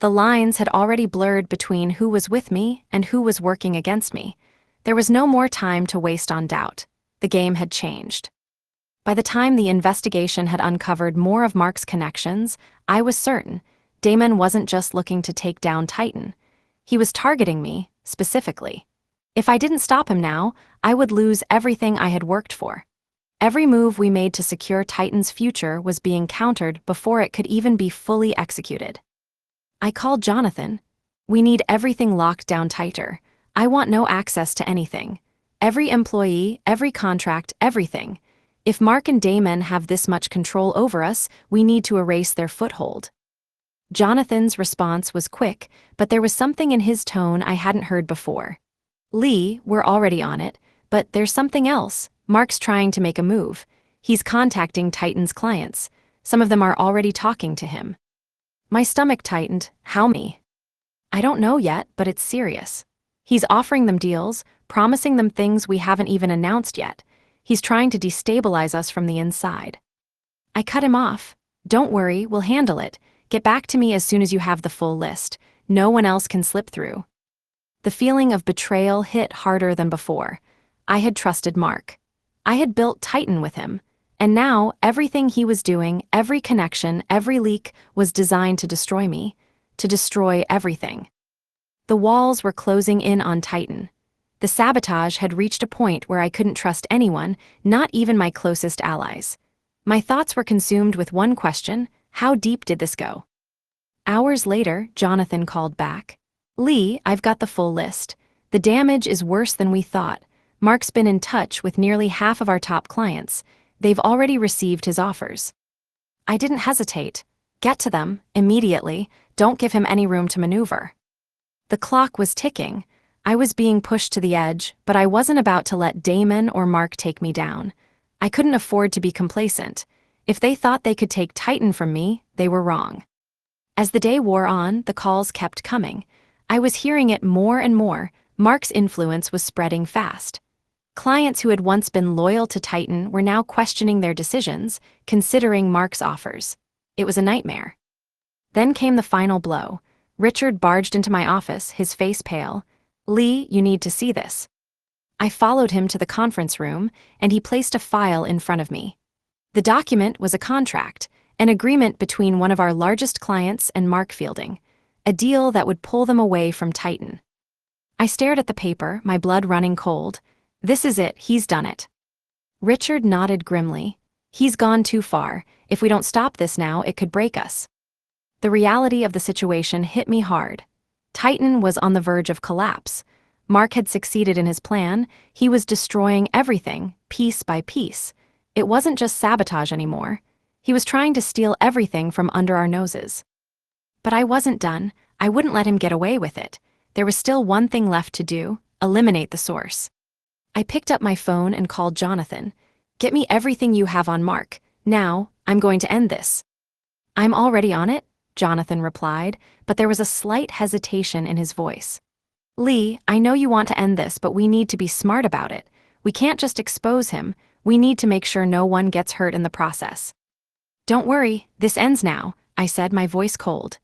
[SPEAKER 1] The lines had already blurred between who was with me and who was working against me. There was no more time to waste on doubt. The game had changed. By the time the investigation had uncovered more of Mark's connections, I was certain Damon wasn't just looking to take down Titan. He was targeting me, specifically. If I didn't stop him now, I would lose everything I had worked for. Every move we made to secure Titan's future was being countered before it could even be fully executed. I called Jonathan. "We need everything locked down tighter. I want no access to anything. Every employee, every contract, everything. If Mark and Damon have this much control over us, we need to erase their foothold." Jonathan's response was quick, but there was something in his tone I hadn't heard before. "Lee, we're already on it, but there's something else. Mark's trying to make a move. He's contacting Titan's clients. Some of them are already talking to him." My stomach tightened. "How many?" "I don't know yet, but it's serious. He's offering them deals, promising them things we haven't even announced yet. He's trying to destabilize us from the inside." I cut him off. "Don't worry, we'll handle it. Get back to me as soon as you have the full list. No one else can slip through." The feeling of betrayal hit harder than before. I had trusted Mark. I had built Titan with him. And now, everything he was doing, every connection, every leak, was designed to destroy me. To destroy everything. The walls were closing in on Titan. The sabotage had reached a point where I couldn't trust anyone, not even my closest allies. My thoughts were consumed with one question: how deep did this go? Hours later, Jonathan called back. "Lee, I've got the full list. The damage is worse than we thought. Mark's been in touch with nearly half of our top clients. They've already received his offers." I didn't hesitate. "Get to them, immediately. Don't give him any room to maneuver." The clock was ticking. I was being pushed to the edge, but I wasn't about to let Damon or Mark take me down. I couldn't afford to be complacent. If they thought they could take Titan from me, they were wrong. As the day wore on, the calls kept coming. I was hearing it more and more. Mark's influence was spreading fast. Clients who had once been loyal to Titan were now questioning their decisions, considering Mark's offers. It was a nightmare. Then came the final blow. Richard barged into my office, his face pale. "Lee, you need to see this." I followed him to the conference room, and he placed a file in front of me. The document was a contract, An agreement between one of our largest clients and Mark Fielding. A deal that would pull them away from Titan. I stared at the paper, my blood running cold. This is it, he's done it. Richard nodded grimly. He's gone too far. If we don't stop this now, it could break us. The reality of the situation hit me hard. Titan was on the verge of collapse. Mark had succeeded in his plan. He was destroying everything, piece by piece. It wasn't just sabotage anymore. He was trying to steal everything from under our noses. But I wasn't done. I wouldn't let him get away with it. There was still one thing left to do: eliminate the source. I picked up my phone and called Jonathan. Get me everything you have on Mark. Now, I'm going to end this. I'm already on it, Jonathan replied, but there was a slight hesitation in his voice. Lee, I know you want to end this, but we need to be smart about it. We can't just expose him. We need to make sure no one gets hurt in the process. Don't worry, this ends now, I said, my voice cold.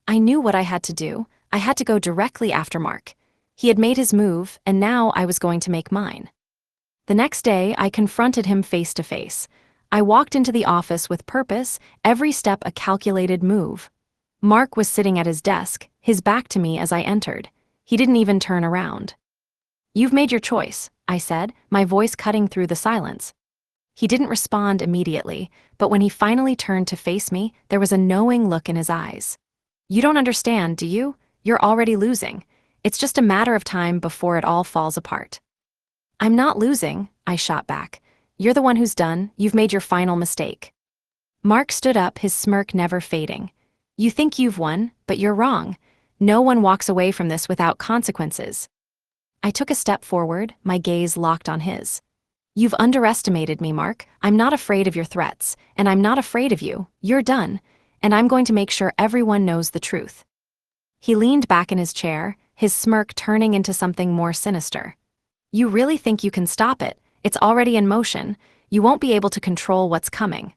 [SPEAKER 1] I knew what I had to do. I had to go directly after Mark. He had made his move, and now I was going to make mine. The next day, I confronted him face to face. I walked into the office with purpose, every step a calculated move. Mark was sitting at his desk, his back to me as I entered. He didn't even turn around. You've made your choice, I said, my voice cutting through the silence. He didn't respond immediately, but when he finally turned to face me, there was a knowing look in his eyes. You don't understand, do you? You're already losing. It's just a matter of time before it all falls apart. I'm not losing, I shot back. You're the one who's done. You've made your final mistake. Mark stood up, his smirk never fading. You think you've won, but you're wrong. No one walks away from this without consequences. I took a step forward, my gaze locked on his. You've underestimated me, Mark. I'm not afraid of your threats, and I'm not afraid of you. You're done, and I'm going to make sure everyone knows the truth. He leaned back in his chair, his smirk turning into something more sinister. You really think you can stop it? It's already in motion. You won't be able to control what's coming.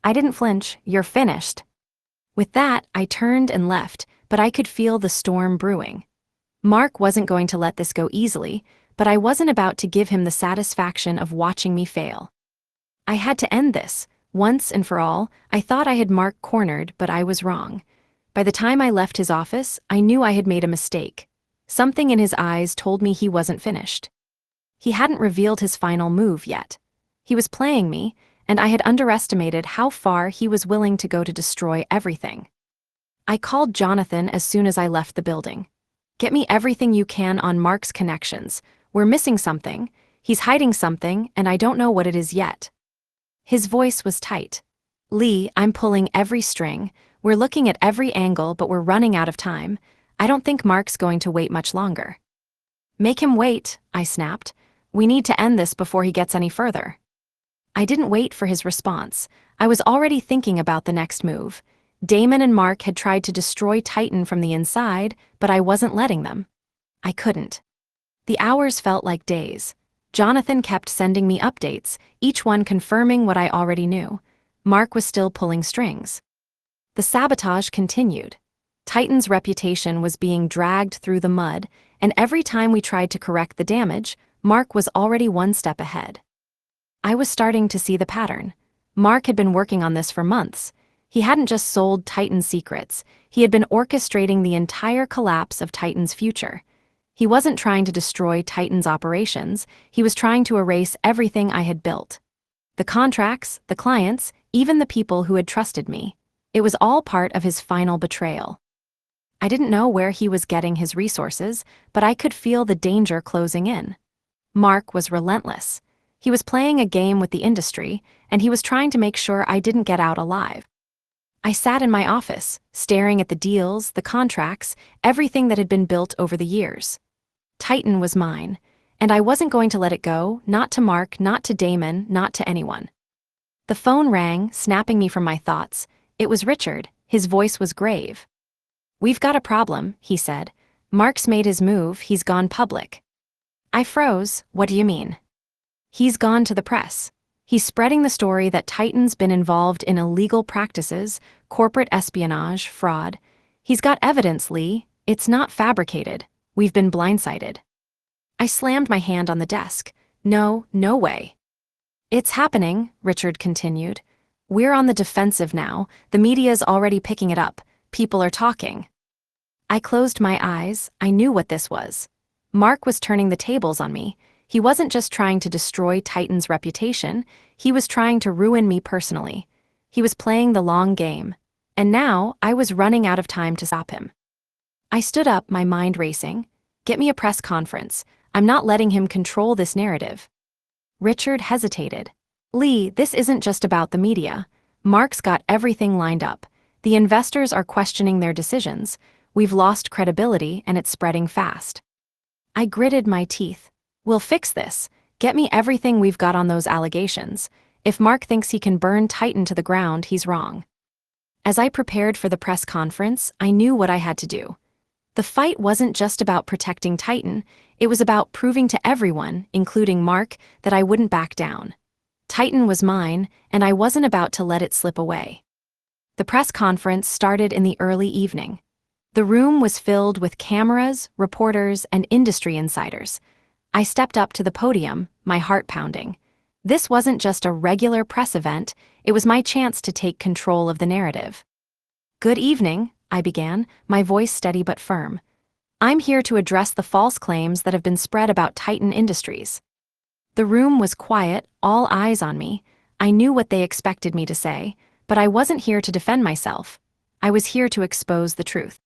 [SPEAKER 1] I didn't flinch. You're finished. With that, I turned and left, but I could feel the storm brewing. Mark wasn't going to let this go easily, but I wasn't about to give him the satisfaction of watching me fail. I had to end this. Once and for all, I thought I had Mark cornered, but I was wrong. By the time I left his office, I knew I had made a mistake. Something in his eyes told me he wasn't finished. He hadn't revealed his final move yet. He was playing me, and I had underestimated how far he was willing to go to destroy everything. I called Jonathan as soon as I left the building. Get me everything you can on Mark's connections. We're missing something. He's hiding something, and I don't know what it is yet. His voice was tight. Lee, I'm pulling every string. We're looking at every angle, but we're running out of time. I don't think Mark's going to wait much longer. Make him wait, I snapped. We need to end this before he gets any further. I didn't wait for his response. I was already thinking about the next move. Damon and Mark had tried to destroy Titan from the inside, but I wasn't letting them. I couldn't. The hours felt like days. Jonathan kept sending me updates, each one confirming what I already knew. Mark was still pulling strings. The sabotage continued. Titan's reputation was being dragged through the mud, and every time we tried to correct the damage, Mark was already one step ahead. I was starting to see the pattern. Mark had been working on this for months. He hadn't just sold Titan's secrets, he had been orchestrating the entire collapse of Titan's future. He wasn't trying to destroy Titan's operations, he was trying to erase everything I had built. The contracts, the clients, even the people who had trusted me. It was all part of his final betrayal. I didn't know where he was getting his resources, but I could feel the danger closing in. Mark was relentless. He was playing a game with the industry, and he was trying to make sure I didn't get out alive. I sat in my office, staring at the deals, the contracts, everything that had been built over the years. Titan was mine, and I wasn't going to let it go, not to Mark, not to Damon, not to anyone. The phone rang, snapping me from my thoughts. It was Richard. His voice was grave. We've got a problem, he said. Mark's made his move, he's gone public. I froze. What do you mean? He's gone to the press. He's spreading the story that Titan's been involved in illegal practices, corporate espionage, fraud. He's got evidence, Lee. It's not fabricated. We've been blindsided. I slammed my hand on the desk. No way. It's happening, Richard continued. We're on the defensive now, the media's already picking it up, people are talking. I closed my eyes, I knew what this was. Mark was turning the tables on me. He wasn't just trying to destroy Titan's reputation, he was trying to ruin me personally. He was playing the long game. And now, I was running out of time to stop him. I stood up, my mind racing. Get me a press conference. I'm not letting him control this narrative. Richard hesitated. Lee, this isn't just about the media. Mark's got everything lined up. The investors are questioning their decisions. We've lost credibility and it's spreading fast. I gritted my teeth. We'll fix this. Get me everything we've got on those allegations. If Mark thinks he can burn Titan to the ground, he's wrong. As I prepared for the press conference, I knew what I had to do. The fight wasn't just about protecting Titan, it was about proving to everyone, including Mark, that I wouldn't back down. Titan was mine, and I wasn't about to let it slip away. The press conference started in the early evening. The room was filled with cameras, reporters, and industry insiders. I stepped up to the podium, my heart pounding. This wasn't just a regular press event, it was my chance to take control of the narrative. Good evening, I began, my voice steady but firm. I'm here to address the false claims that have been spread about Titan Industries. The room was quiet, all eyes on me. I knew what they expected me to say, but I wasn't here to defend myself. I was here to expose the truth.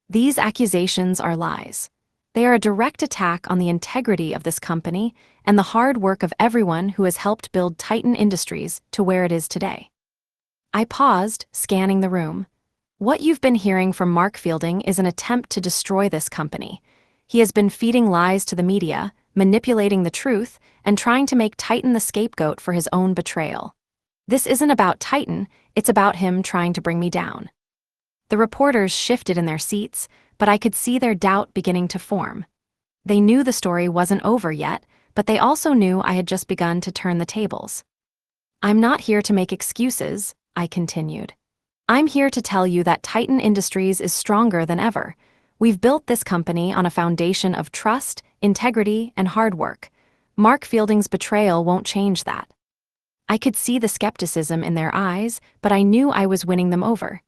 [SPEAKER 1] These accusations are lies. They are a direct attack on the integrity of this company and the hard work of everyone who has helped build Titan Industries to where it is today. I paused, scanning the room. What you've been hearing from Mark Fielding is an attempt to destroy this company. He has been feeding lies to the media, manipulating the truth, and trying to make Titan the scapegoat for his own betrayal. This isn't about Titan, it's about him trying to bring me down. The reporters shifted in their seats, but I could see their doubt beginning to form. They knew the story wasn't over yet, but they also knew I had just begun to turn the tables. I'm not here to make excuses, I continued. I'm here to tell you that Titan Industries is stronger than ever. We've built this company on a foundation of trust, integrity, and hard work. Mark Fielding's betrayal won't change that. I could see the skepticism in their eyes, but I knew I was winning them over.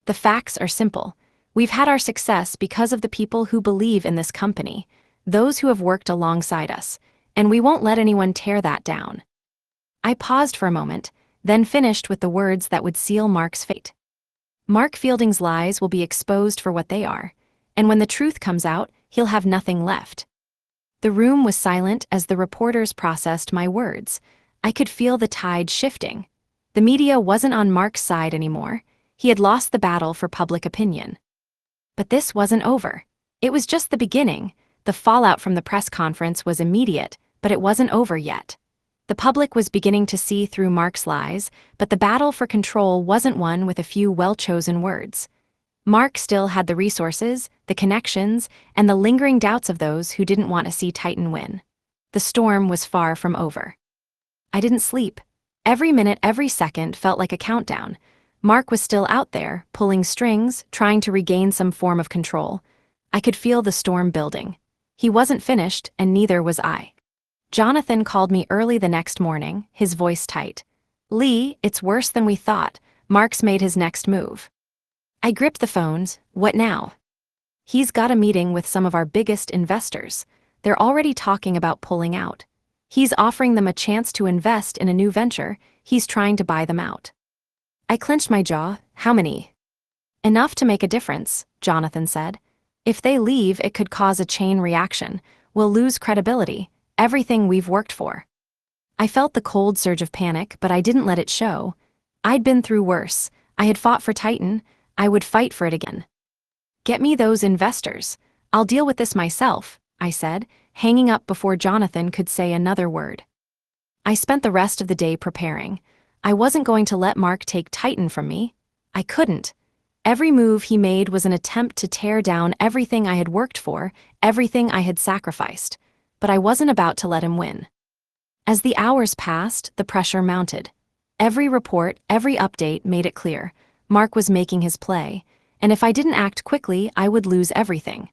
[SPEAKER 1] The facts are simple. We've had our success because of the people who believe in this company, those who have worked alongside us, and we won't let anyone tear that down. I paused for a moment, then finished with the words that would seal Mark's fate. Mark Fielding's lies will be exposed for what they are, and when the truth comes out, he'll have nothing left. The room was silent as the reporters processed my words. I could feel the tide shifting. The media wasn't on Mark's side anymore. He had lost the battle for public opinion. But this wasn't over. It was just the beginning. The fallout from the press conference was immediate, but it wasn't over yet. The public was beginning to see through Mark's lies, but the battle for control wasn't won with a few well-chosen words. Mark still had the resources, the connections, and the lingering doubts of those who didn't want to see Titan win. The storm was far from over. I didn't sleep. Every minute, every second felt like a countdown. Mark was still out there, pulling strings, trying to regain some form of control. I could feel the storm building. He wasn't finished, and neither was I. Jonathan called me early the next morning, his voice tight. Lee, it's worse than we thought. Mark's made his next move. I gripped the phones. What now? He's got a meeting with some of our biggest investors. They're already talking about pulling out. He's offering them a chance to invest in a new venture. He's trying to buy them out. I clenched my jaw. How many? Enough to make a difference, Jonathan said. If they leave, it could cause a chain reaction. We'll lose credibility. Everything we've worked for. I felt the cold surge of panic, but I didn't let it show. I'd been through worse. I had fought for Titan. I would fight for it again. Get me those investors. I'll deal with this myself, I said, hanging up before Jonathan could say another word. I spent the rest of the day preparing. I wasn't going to let Mark take Titan from me. I couldn't. Every move he made was an attempt to tear down everything I had worked for, everything I had sacrificed. But I wasn't about to let him win. As the hours passed, the pressure mounted. Every report, every update made it clear. Mark was making his play, and if I didn't act quickly, I would lose everything.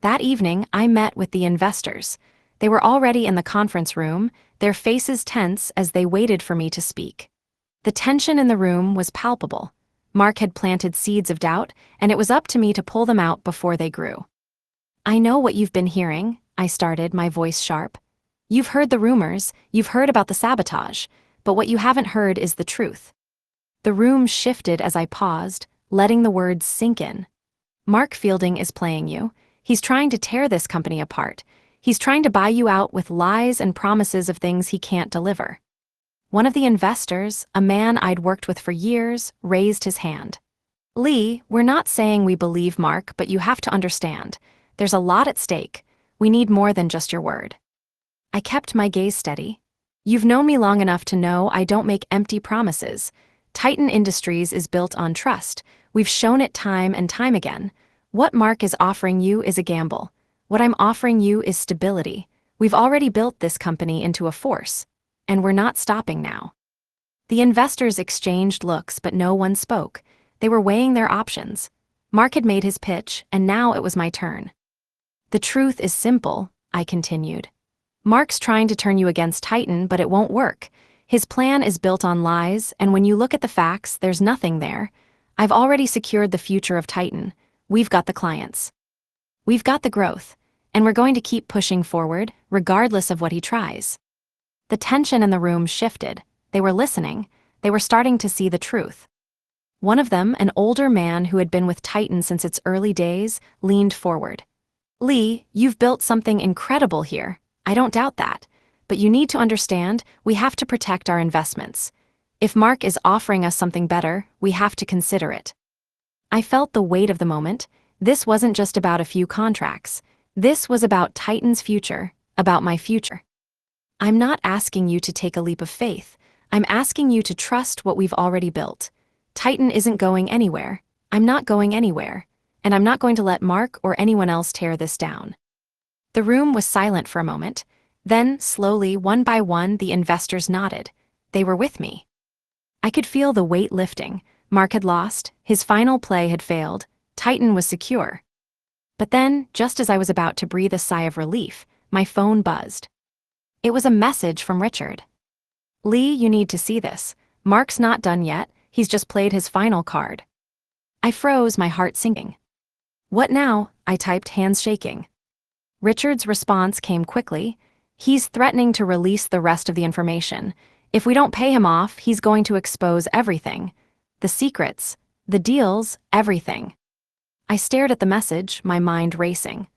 [SPEAKER 1] That evening, I met with the investors. They were already in the conference room, their faces tense as they waited for me to speak. The tension in the room was palpable. Mark had planted seeds of doubt, and it was up to me to pull them out before they grew. "I know what you've been hearing," I started, my voice sharp. "You've heard the rumors, you've heard about the sabotage, but what you haven't heard is the truth." The room shifted as I paused, letting the words sink in. "Mark Fielding is playing you. He's trying to tear this company apart. He's trying to buy you out with lies and promises of things he can't deliver." One of the investors, a man I'd worked with for years, raised his hand. "Lee, we're not saying we believe Mark, but you have to understand. There's a lot at stake. We need more than just your word." I kept my gaze steady. "You've known me long enough to know I don't make empty promises. Titan Industries is built on trust. We've shown it time and time again. What Mark is offering you is a gamble. What I'm offering you is stability. We've already built this company into a force, and we're not stopping now." The investors exchanged looks, but no one spoke. They were weighing their options. Mark had made his pitch, and now it was my turn. "The truth is simple," I continued. "Mark's trying to turn you against Titan, but it won't work. His plan is built on lies, and when you look at the facts, there's nothing there. I've already secured the future of Titan. We've got the clients. We've got the growth, and we're going to keep pushing forward, regardless of what he tries." The tension in the room shifted. They were listening. They were starting to see the truth. One of them, an older man who had been with Titan since its early days, leaned forward. "Lee, you've built something incredible here. I don't doubt that. But you need to understand, we have to protect our investments. If Mark is offering us something better, we have to consider it." I felt the weight of the moment. This wasn't just about a few contracts. This was about Titan's future, about my future. "I'm not asking you to take a leap of faith. I'm asking you to trust what we've already built. Titan isn't going anywhere. I'm not going anywhere. And I'm not going to let Mark or anyone else tear this down." The room was silent for a moment. Then, slowly, one by one, the investors nodded. They were with me. I could feel the weight lifting. Mark had lost. His final play had failed. Titan was secure. But then, just as I was about to breathe a sigh of relief, my phone buzzed. It was a message from Richard. "Lee, you need to see this. Mark's not done yet. He's just played his final card." I froze, my heart sinking. "What now?" I typed, hands shaking. Richard's response came quickly. "He's threatening to release the rest of the information. If we don't pay him off, he's going to expose everything. The secrets, the deals, everything." I stared at the message, my mind racing.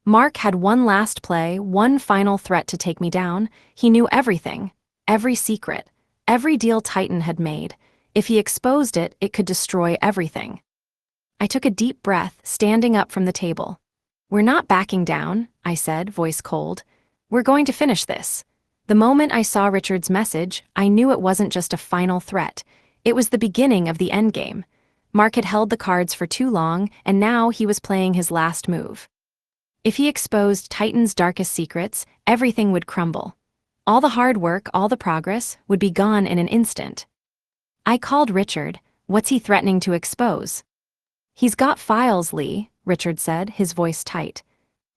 [SPEAKER 1] Mark had one last play, one final threat to take me down. He knew everything, every secret, every deal Titan had made. If he exposed it, it could destroy everything. I took a deep breath, standing up from the table. "We're not backing down," I said, voice cold. "We're going to finish this." The moment I saw Richard's message, I knew it wasn't just a final threat. It was the beginning of the endgame. Mark had held the cards for too long, and now he was playing his last move. If he exposed Titan's darkest secrets, everything would crumble. All the hard work, all the progress, would be gone in an instant. I called Richard. "What's he threatening to expose?" "He's got files, Lee," Richard said, his voice tight.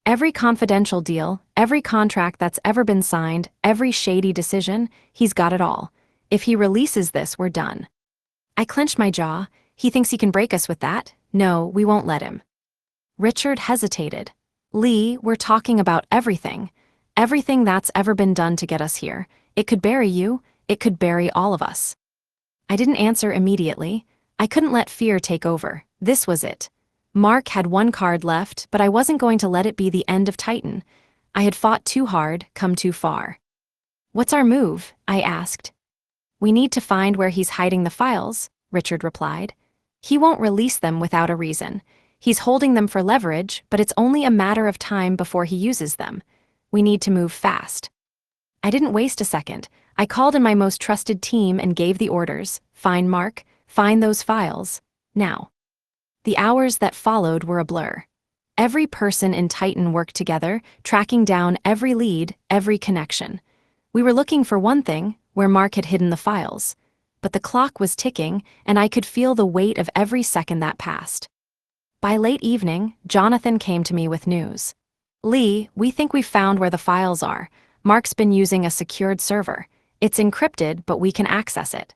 [SPEAKER 1] "Every confidential deal, every contract that's ever been signed, every shady decision, he's got it all. If he releases this, we're done." I clenched my jaw. "He thinks he can break us with that? No, we won't let him." Richard hesitated. "Lee, we're talking about everything. Everything that's ever been done to get us here. It could bury you. It could bury all of us." I didn't answer immediately. I couldn't let fear take over. This was it. Mark had one card left, but I wasn't going to let it be the end of Titan. I had fought too hard, come too far. "What's our move?" I asked. "We need to find where he's hiding the files," Richard replied. "He won't release them without a reason. He's holding them for leverage, but it's only a matter of time before he uses them. We need to move fast." I didn't waste a second. I called in my most trusted team and gave the orders. "Find Mark, find those files. Now." The hours that followed were a blur. Every person in Titan worked together, tracking down every lead, every connection. We were looking for one thing, where Mark had hidden the files. But the clock was ticking, and I could feel the weight of every second that passed. By late evening, Jonathan came to me with news. "Lee, we think we've found where the files are. Mark's been using a secured server. It's encrypted, but we can access it."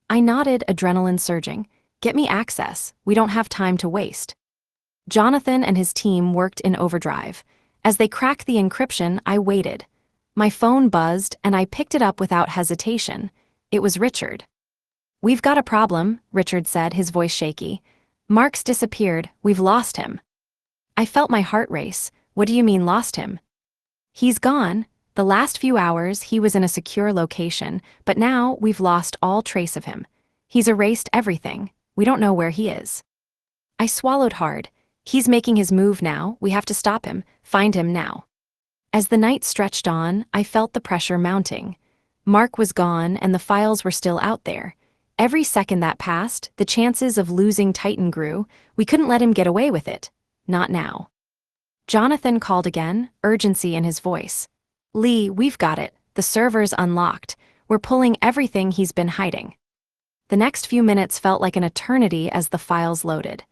[SPEAKER 1] I nodded, adrenaline surging. Get me access, we don't have time to waste. Jonathan and his team worked in overdrive. As they cracked the encryption, I waited. My phone buzzed, and I picked it up without hesitation. It was Richard. "We've got a problem," Richard said, his voice shaky. "Mark's disappeared, we've lost him." I felt my heart race. "What do you mean lost him?" "He's gone. The last few hours he was in a secure location, but now we've lost all trace of him. He's erased everything. We don't know where he is." I swallowed hard. "He's making his move now, we have to stop him, find him now." As the night stretched on, I felt the pressure mounting. Mark was gone and the files were still out there. Every second that passed, the chances of losing Titan grew. We couldn't let him get away with it. Not now. Jonathan called again, urgency in his voice. "Lee, we've got it. The server's unlocked. We're pulling everything he's been hiding." The next few minutes felt like an eternity as the files loaded.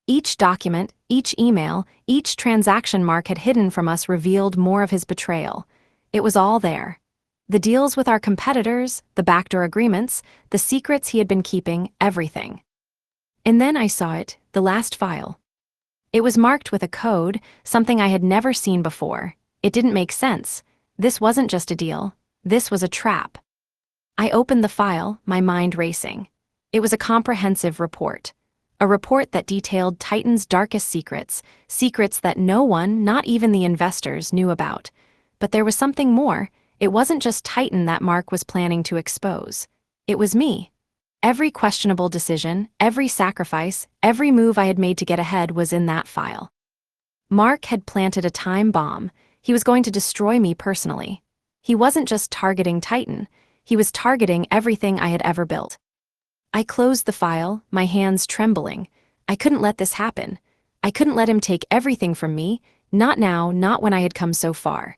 [SPEAKER 1] Each document, each email, each transaction Mark had hidden from us revealed more of his betrayal. It was all there. The deals with our competitors, the backdoor agreements, the secrets he had been keeping, everything. And then I saw it, the last file. It was marked with a code, something I had never seen before. It didn't make sense. This wasn't just a deal. This was a trap. I opened the file, my mind racing. It was a comprehensive report. A report that detailed Titan's darkest secrets, secrets that no one, not even the investors, knew about. But there was something more. It wasn't just Titan that Mark was planning to expose. It was me. Every questionable decision, every sacrifice, every move I had made to get ahead was in that file. Mark had planted a time bomb. He was going to destroy me personally. He wasn't just targeting Titan. He was targeting everything I had ever built. I closed the file, my hands trembling. I couldn't let this happen. I couldn't let him take everything from me, not now, not when I had come so far.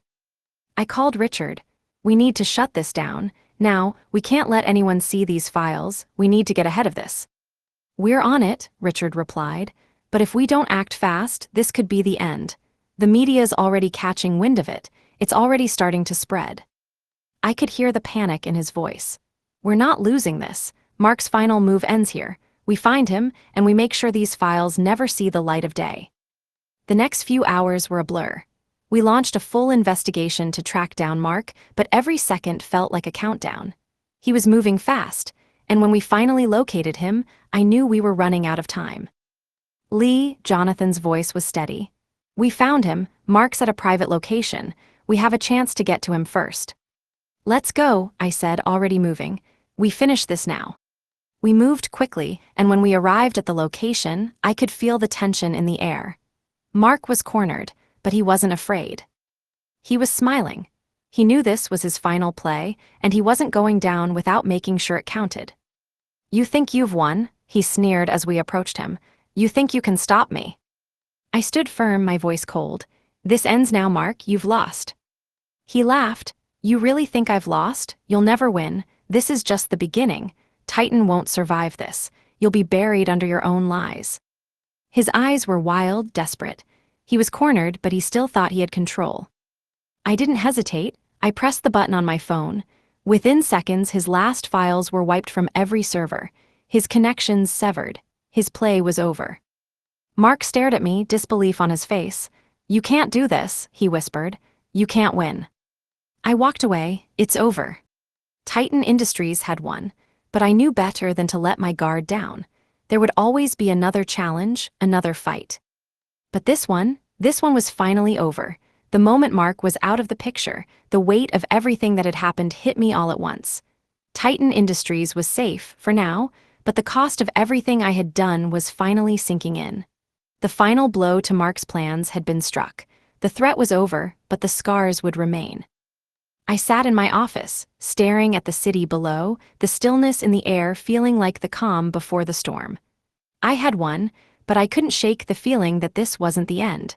[SPEAKER 1] I called Richard. "We need to shut this down. Now, we can't let anyone see these files. We need to get ahead of this." "We're on it," Richard replied. "But if we don't act fast, this could be the end. The media's already catching wind of it. It's already starting to spread." I could hear the panic in his voice. "We're not losing this. Mark's final move ends here. We find him, and we make sure these files never see the light of day." The next few hours were a blur. We launched a full investigation to track down Mark, but every second felt like a countdown. He was moving fast, and when we finally located him, I knew we were running out of time. "Lee," Jonathan's voice was steady. "We found him. Mark's at a private location. We have a chance to get to him first." "Let's go," I said, already moving. "We finish this now." We moved quickly, and when we arrived at the location, I could feel the tension in the air. Mark was cornered, but he wasn't afraid. He was smiling. He knew this was his final play, and he wasn't going down without making sure it counted. "You think you've won?" he sneered as we approached him. "You think you can stop me?" I stood firm, my voice cold. "This ends now, Mark, you've lost." He laughed. "You really think I've lost? You'll never win. This is just the beginning. Titan won't survive this. You'll be buried under your own lies." His eyes were wild, desperate. He was cornered, but he still thought he had control. I didn't hesitate. I pressed the button on my phone. Within seconds, his last files were wiped from every server. His connections severed. His play was over. Mark stared at me, disbelief on his face. "You can't do this," he whispered. "You can't win." I walked away. It's over. Titan Industries had won, but I knew better than to let my guard down. There would always be another challenge, another fight. But this one was finally over. The moment Mark was out of the picture, the weight of everything that had happened hit me all at once. Titan Industries was safe, for now, but the cost of everything I had done was finally sinking in. The final blow to Mark's plans had been struck. The threat was over, but the scars would remain. I sat in my office, staring at the city below, the stillness in the air feeling like the calm before the storm. I had won, but I couldn't shake the feeling that this wasn't the end.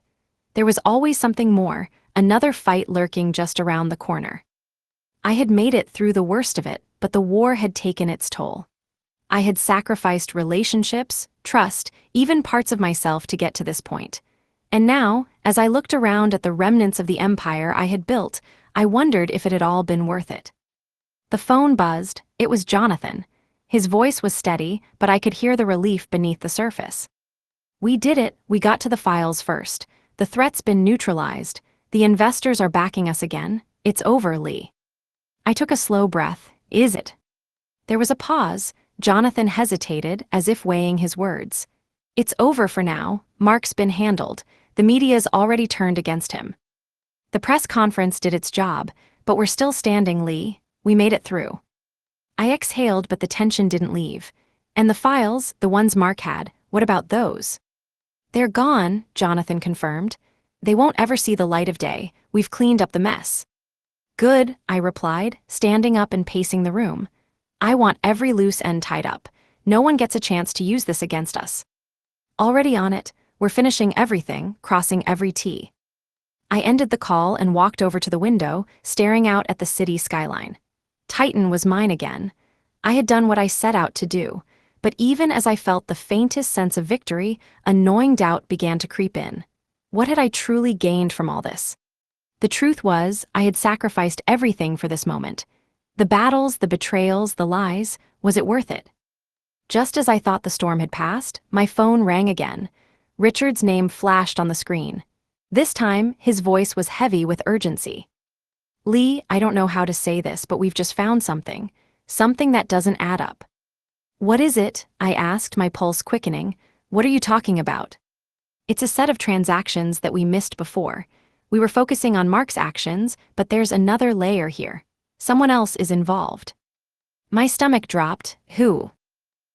[SPEAKER 1] There was always something more, another fight lurking just around the corner. I had made it through the worst of it, but the war had taken its toll. I had sacrificed relationships, trust, even parts of myself to get to this point. And now, as I looked around at the remnants of the empire I had built, I wondered if it had all been worth it. The phone buzzed. It was Jonathan. His voice was steady, but I could hear the relief beneath the surface. We did it, we got to the files first. The threat's been neutralized. The investors are backing us again. It's over, Lee. I took a slow breath. Is it? There was a pause. Jonathan hesitated, as if weighing his words. It's over for now. Mark's been handled. The media's already turned against him. The press conference did its job, but we're still standing, Lee. We made it through. I exhaled, but the tension didn't leave. And the files, the ones Mark had, what about those? They're gone, Jonathan confirmed. They won't ever see the light of day. We've cleaned up the mess. Good, I replied, standing up and pacing the room. I want every loose end tied up. No one gets a chance to use this against us. Already on it, we're finishing everything, crossing every T. I ended the call and walked over to the window, staring out at the city skyline. Titan was mine again. I had done what I set out to do, but even as I felt the faintest sense of victory, a gnawing doubt began to creep in. What had I truly gained from all this? The truth was, I had sacrificed everything for this moment. The battles, the betrayals, the lies, was it worth it? Just as I thought the storm had passed, my phone rang again. Richard's name flashed on the screen. This time, his voice was heavy with urgency. Lee, I don't know how to say this, but we've just found something. Something that doesn't add up. What is it? I asked, my pulse quickening. What are you talking about? It's a set of transactions that we missed before. We were focusing on Mark's actions, but there's another layer here. Someone else is involved. My stomach dropped. Who?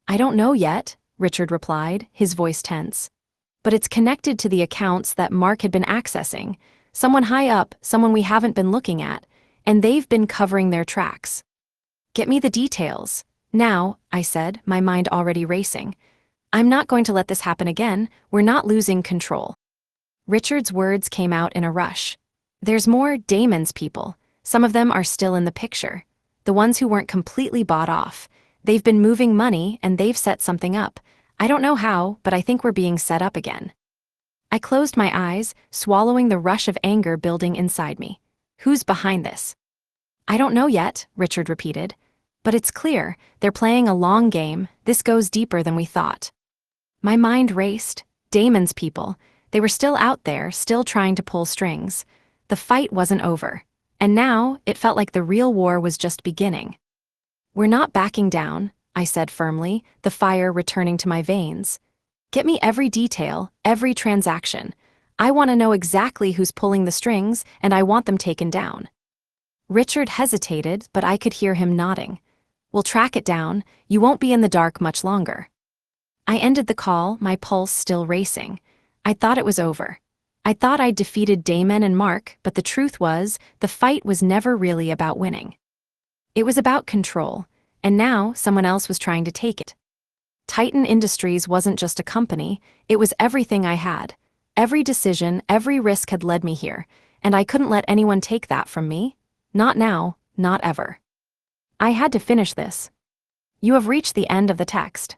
[SPEAKER 1] I don't know yet, Richard replied, his voice tense. But it's connected to the accounts that Mark had been accessing. Someone high up, someone we haven't been looking at, and they've been covering their tracks. Get me the details. Now, I said, my mind already racing. I'm not going to let this happen again. We're not losing control. Richard's words came out in a rush. There's more. Damon's people. Some of them are still in the picture. The ones who weren't completely bought off. They've been moving money and they've set something up. I don't know how, but I think we're being set up again. I closed my eyes, swallowing the rush of anger building inside me. Who's behind this? I don't know yet, Richard repeated. But it's clear, they're playing a long game. This goes deeper than we thought. My mind raced. Damon's people. They were still out there, still trying to pull strings. The fight wasn't over. And now, it felt like the real war was just beginning. We're not backing down, I said firmly, the fire returning to my veins. Get me every detail, every transaction. I want to know exactly who's pulling the strings, and I want them taken down. Richard hesitated, but I could hear him nodding. We'll track it down. You won't be in the dark much longer. I ended the call, my pulse still racing. I thought it was over. I thought I'd defeated Damon and Mark, but the truth was, the fight was never really about winning. It was about control, and now someone else was trying to take it. Titan Industries wasn't just a company, it was everything I had. Every decision, every risk had led me here, and I couldn't let anyone take that from me. Not now, not ever. I had to finish this. You have reached the end of the text.